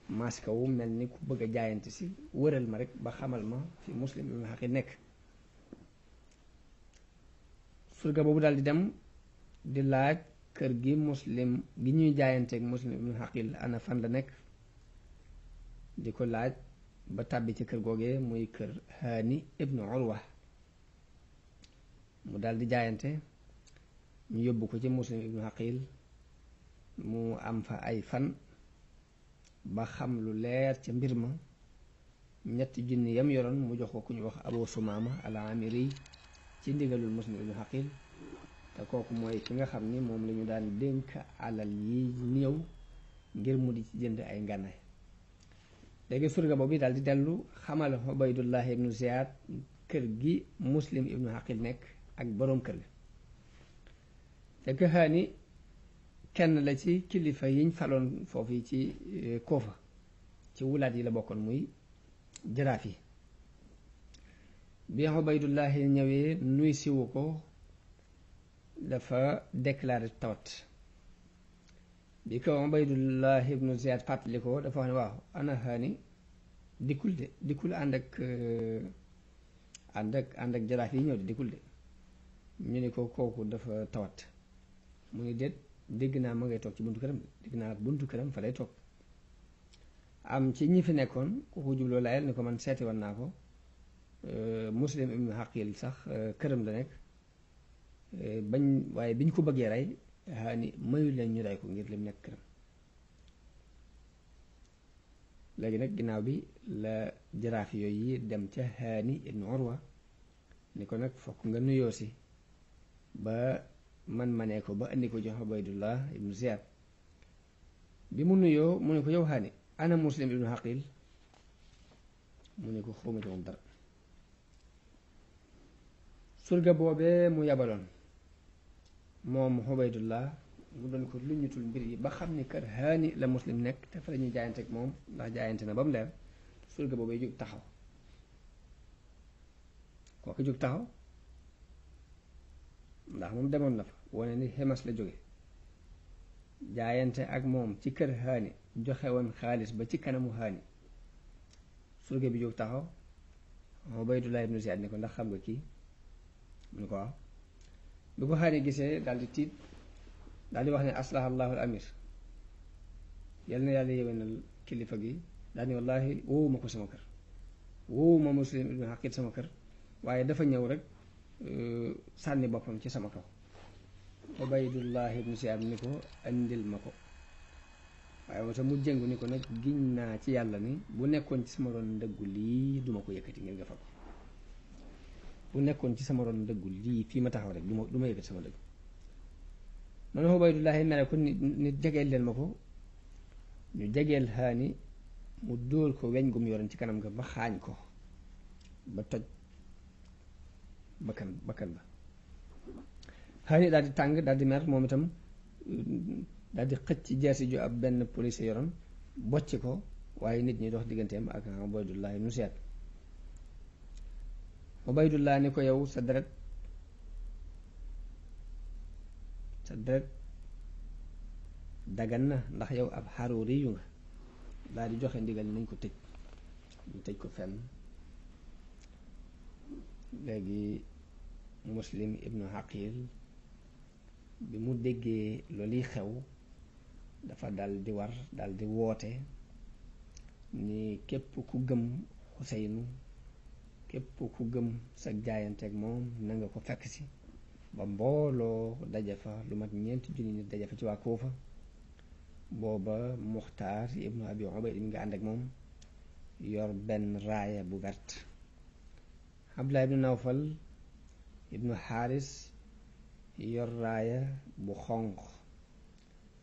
maska wu mel ni ku bëgg a jaayante si wëral ma rek ba xamal ma fi Muslim ibnu Aqil nekk surga boobu daal di dem di laaj kër gi Muslim gi ñuy jaayanteeg Muslim ibnu Aqil ana fan la nekk di ko laaj ba tàbbi ci kër googee muy kër Haani ibnu Urwa mu daal di jaayante ñu yóbbu ko ci Muslim ibnu Aqil mu am fa ay fan ba xam lu leer ca mbir ma 3,000 yam yoroon mu jox ko ku ñu wax Abu Sumaama al-Amiri ci ndigalul Muslim ibnu Aqil te kooku mooy ki nga xam ni moom la ñu daan dénk alal yi néew ngir mu di ci jënd ay ngànnaay léegi surga boobu daal di dellu xamal Ubaydullah ibnu Ziyad kër gi Muslim ibnu Aqil nekk ak boroom kër gi fekk Haani kenn la ci kilifa yiñ faloon foofu yi ci Kuufa ci wulaat yi la bokkoon muy jaraaf yi bi Ubaydullah ñëwee nuy siwu ko dafa déclaré tawat bi ko Ubaydullah ibnu Ziyad fàttali ko dafa wax ne waaw ana Haani dikkul ànd ak jaraaf yi ñëw de dikkul de ñu ne ko kooku dafa tawat mu ngi déet dégg naa ma ngay toog ci buntu këram dégg naa buntu këram fa lay toog am ci ñi fi nekkoon ku ko jubloo layel ni ko man seeti woon naa ko Muslim ibnu Aqil sax këram la nekk waaye bi ñu ko bëggee rey Haani mayu leen ñu rey ko ngir lim nekk këram léegi nag ginnaaw bi la jaraaf yooyu dem ca Haani ibnu Urwa ni ko nag fokk nga nuyoo si ba man manee ko ba indi ko jox Ubaydullah ibnu Ziyad bi mu nuyoo mu ne ko yow Haani ana Muslim ibnu Aqil mu ne ko xawma ci moom dara surga boobee mu yabaloon moom Ubaydullah mu doon ko luñutul mbir yi ba xam ni kër Haani la Muslim nekk te fa la ñuy jaayante ak moom ndax jaayante na ba mu leer surga boobee jóg taxaw kooku jóg taxaw ndax moom demoon na fa wane ni Ximas la jóge jaayante ak moom ci kër Haani joxe woon xaalis ba ci kanamu Haani surga bi jóg taxaw Ubaydullah ibnu Ziyad ni ko ndax xam nga kii mu ne ko waaw bi ko Haani gisee daal di tiit daal di wax ne aslaha allahu al amir yal na yàlla yéwénal kilifa gi daal ni wallaahi wóowuma ko sama kër wóowuma Muslim ibnu Aqil sama kër waaye dafa ñëw rek sànni boppam ci sama kaw Ubaydullah ibnu Ziyad ni ko andil ma ko waaye moo tax mu jëngu ni ko nag giñ naa ci yàlla ni bu nekkoon ci sama ron ndëggu lii duma ko yëkkati ngir nga fa ko bu nekkoon ci sama ron ndëggu lii fii ma taxaw rek du ma yëkkati sama dëgg noonu Ubaydullah mere ko nit jegeel leen ma ko ñu jegeel Haani mu dóor ko weñ gum yoroon ci kanam ga ba xaañ ko ba toj bakkan ba Haani daal di tàng daal di mer moom itam daal di xëcc jeesi ju ab benn police yoroon bocci ko waaye nit ñi dox digganteem ak Ubaydullah ibnu Ziyad Ubaydullah ni ko yow sa deret dagan na ndax yow ab xaruuri yu nga daal di joxe ndigal nañ ko tëj ñu tëj ko fenn léegi Muslim ibnu Aqil bi mu déggee loolu xew dafa dal di war dal di woote ni képp ku gëm Xuseynu képp ku gëm sa jaayanteeg moom na nga ko fekk si ba mbooloo daje fa lu mat 4 junni nit daje fa ci waa Kuufa booba Muxtaar ibnu Abi Ubayd mi nga ànd ak moom yor benn raaya bu vert. Abdullah ibnu Nawfal ibnu Xaaris yor raaya bu xonq.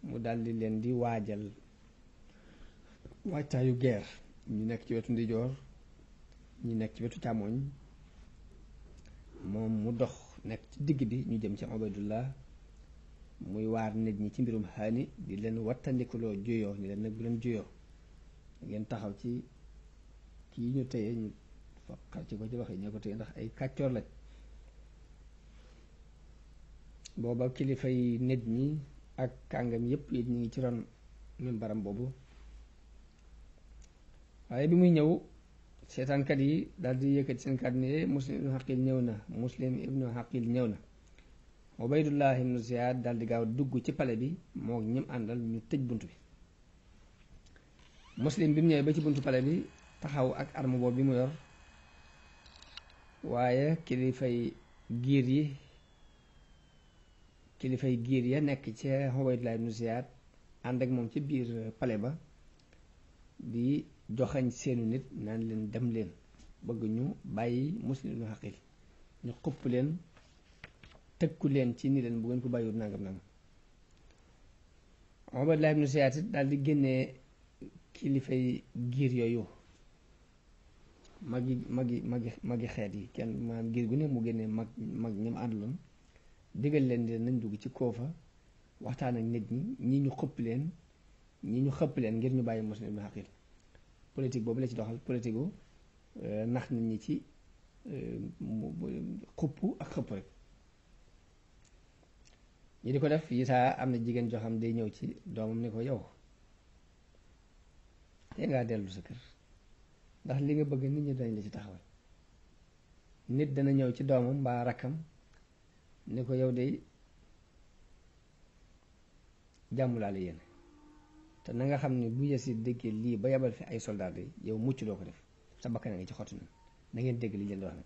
mu daldi leen di waajal waajtaayu guerre. ñu nekk ci wetu ndijoor ñi nekk ci wetu càmmoñ, moom mu dox nekk ci digg bi, ñu jëm ci Ubaydullah muy waar nit ñi ci mbirum xaani, di leen wattandikuloo juyoo, ni leen nag bu leen juyoo, ngeen taxaw ci kii ñu téye, ñu faqal ci ko ci waxe ñoo ko téye ndax ay kàccoor lañ. booba kilifay nit ñi ak kàngam yépp yi ñu ngi ci ron mimbaram boobu. waaye bi muy ñëw seetaankat yi daal di yëkkati seen kàddu ne Muslim ibnu Xaqil ñëw na, Muslim ibnu Xaqil ñëw na. Ubaydullah ibnu Ziyaad daal di gaaw dugg ci pale bi moo ñim àndal, ñu tëj bunt bi. Muslim bi mu ñëwee ba ci buntu pale bi taxaw ak arme boobu bi mu yor, waaye kilifay giir ya nekk ci Ubaydullah ibnu Ziyaad ànd ak moom ci biir pale ba di joxañ seenu nit naan leen dem leen, bëgg ñu bàyyi Muslim ibnu Xaqil, ñu xupp leen tëkku leen ci ni leen bu ngeen ko bàyyiwul nangam nangam. Ubaydullah ibnu Ziyaad daal di génnee kilifay giir yooyu, magi xeet yi, kenn maanaam giir gu ne mu génnee mag ñam àndaloon, digal leen di nañ dugg ci koofa waxtaan ak nit ñi ñu xëpp leen ngir ñu bàyyi Muslim ibnu Xaqil. politique boobu la ci doxal, politique gu nax nit ñi ci xupp ak xëpp rek. ñi di ko def yitaa am na jigéen joo xam day ñëw ci doomam ni ko yow te ngaa dellu sa kër, ndax li nga bëgg nit ñi dañ la ci taxawal. nit dana ñëw ci doomam mbaa rakkam ni ko yow de jàmm laa la yéen, te na nga xam ne bu Yasiid déggee lii ba yabal fi ay soldaar yi yow mucc doo ko def, sa bakkan a ngi ci xottu na ngeen dégg li leen di wax nag.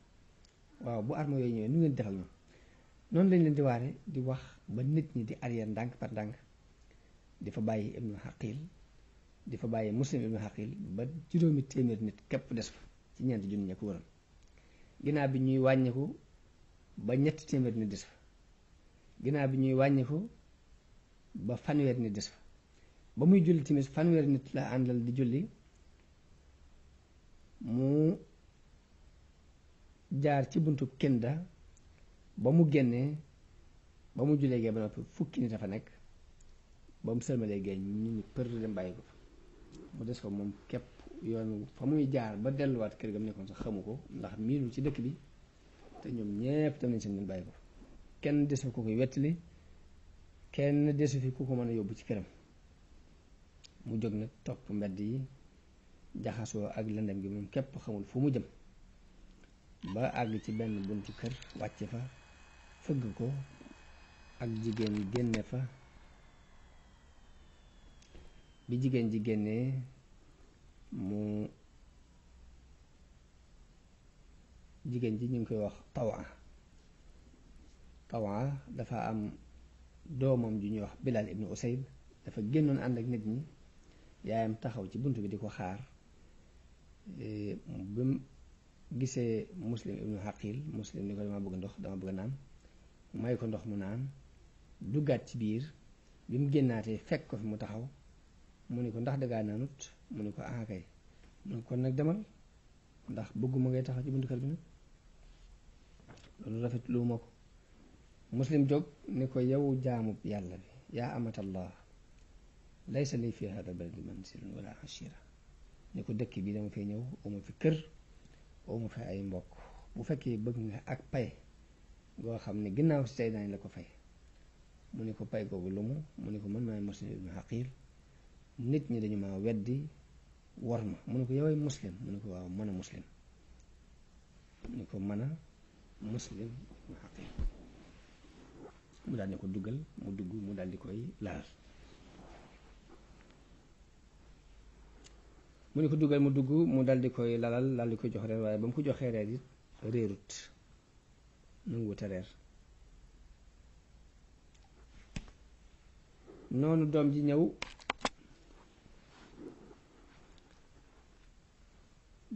waaw bu arme yooyu ñëwee nu ngeen defal ñoom noonu lañ leen di waare di wax ba nit ñi di arrière ndànk par ndànk, di fa bàyyi ibnu Xaqil, di fa bàyyi Muslim ibnu Xaqil ba juróomi téeméer nit képp des fa ci ñeenti junni ña ko waroon. ginnaaw bi ñuy wàññiku ba ñetti téeméer nit des fa, ginnaaw bi ñuy wàññiku ba fanweer nit des fa. ba muy julli timis fanweer nit la àndal di julli, mu jaar ci buntu Kinda, ba mu génnee ba mu jullee gee ba noppi fukki nit a fa nekk, ba mu sëlmalee gee ñu për dem bàyyi ko fa mu des fa moom képp. yoon fa muy jaar ba delluwaat kër ga mu nekkoon sax xamu ko, ndax miinul ci dëkk bi, te ñoom ñépp tam nañ seen leen bàyyi ko fa. kenn desu ko koy wettali, kenn desu fi ku ko mën a yóbbu ci këram. mu jóg nag topp mbedd yi jaxasoo ak lëndëm gi, moom képp xamul fu mu jëm, ba àgg ci benn buntu kër wàcc fa, fëgg ko, ak jigéen génne fa. bi jigéen ji génnee jigéen ji ñu ngi koy wax Tawa dafa am doomam ju ñuy wax Bilal ibnu Usayd, dafa génnoon ànd ak nit ñi, yaayam taxaw ci bunt bi di ko xaar. bi mu gisee Muslim ibnu Xaqil, Muslim ni ko dama bëgg ndox, dama bëgg naan, may ko ndox mu naan, duggaat ci biir. bi mu génnaatee fekk ko fi mu taxaw, mu ni ko ndax dangaa naanut, mu ni ko kay, mu ni kon nag demal, ndax bëgguma ngay taxaw ci buntu kër bi nag, loolu rafet lu ma ko. Muslim jóg ni ko yow jaamub yàlla bi, yaa amatallah, laysa li fi hada baladi manzilun wala ashira, ni ko dëkk bi dama fay ñëw, uma fi kër, uma fi ay mbokk. bu fekkee bëgg nga ak pay goo xam ne ginnaaw si tey daañu la ko fay, mu ni ko pay googu lu mu ni ko mën maay Muslim ibnu Xaqil, nit ñi dañu ma weddi war ma. mu ni ko yoway Muslim, mu ni ko waaw mën a Muslim, mu ni ko mën a Muslim ibnu Xaqil. mu daal di ko duggal, mu dugg, mu daal di koy laal. mu ni ko duggal mu dugg, mu daal di koy lalal, daal di koy jox reer, waaye ba mu ko joxee reer it réerut, nanguwut a reer. noonu doom ji ñëw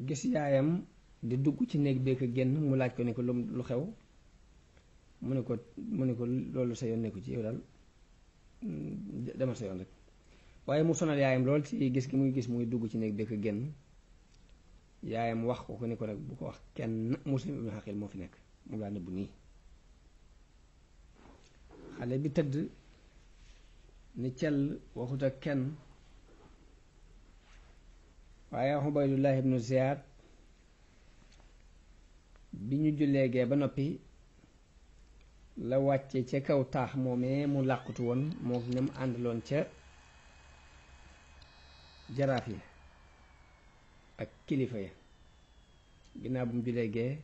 gis yaayam di dugg ci néeg bi ak génn mu laaj ko ne ko lu xew mu ne ko loolu sa yoon nekku ci yow daal demal sa yoon rek waaye mu sonal yaayam lool ci gis gi muy gis muy dugg ci néeg bi ak génn yaayam wax ko ne ko nag bu ko wax kenn Muslim ibnu Aqil moo fi nekk mu laa nëbbu nii xale bi tëdd ni cell waxut ak kenn waaye Ubaydullah ibnu Ziyaad bi ñu jullee gee ba noppi la wàcce ca kaw taax moomee mu làqutu woon moo ñam àndaloon ca jaraaf yi ak kilifa ya ginnaaw bu mu jullee gee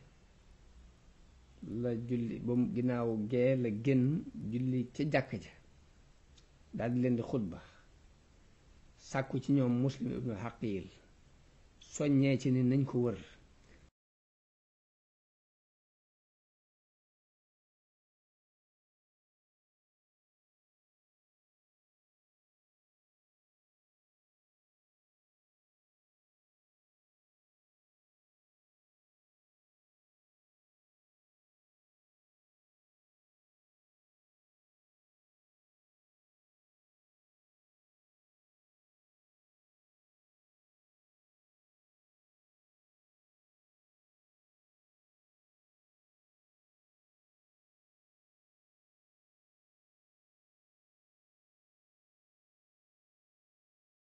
la julli ba mu ginnaaw gee la génn julli ca jàkk ja daldi leen di xutba sàkku ci ñoom Muslim ibnu Aqil soññee ci ni nañ ko wër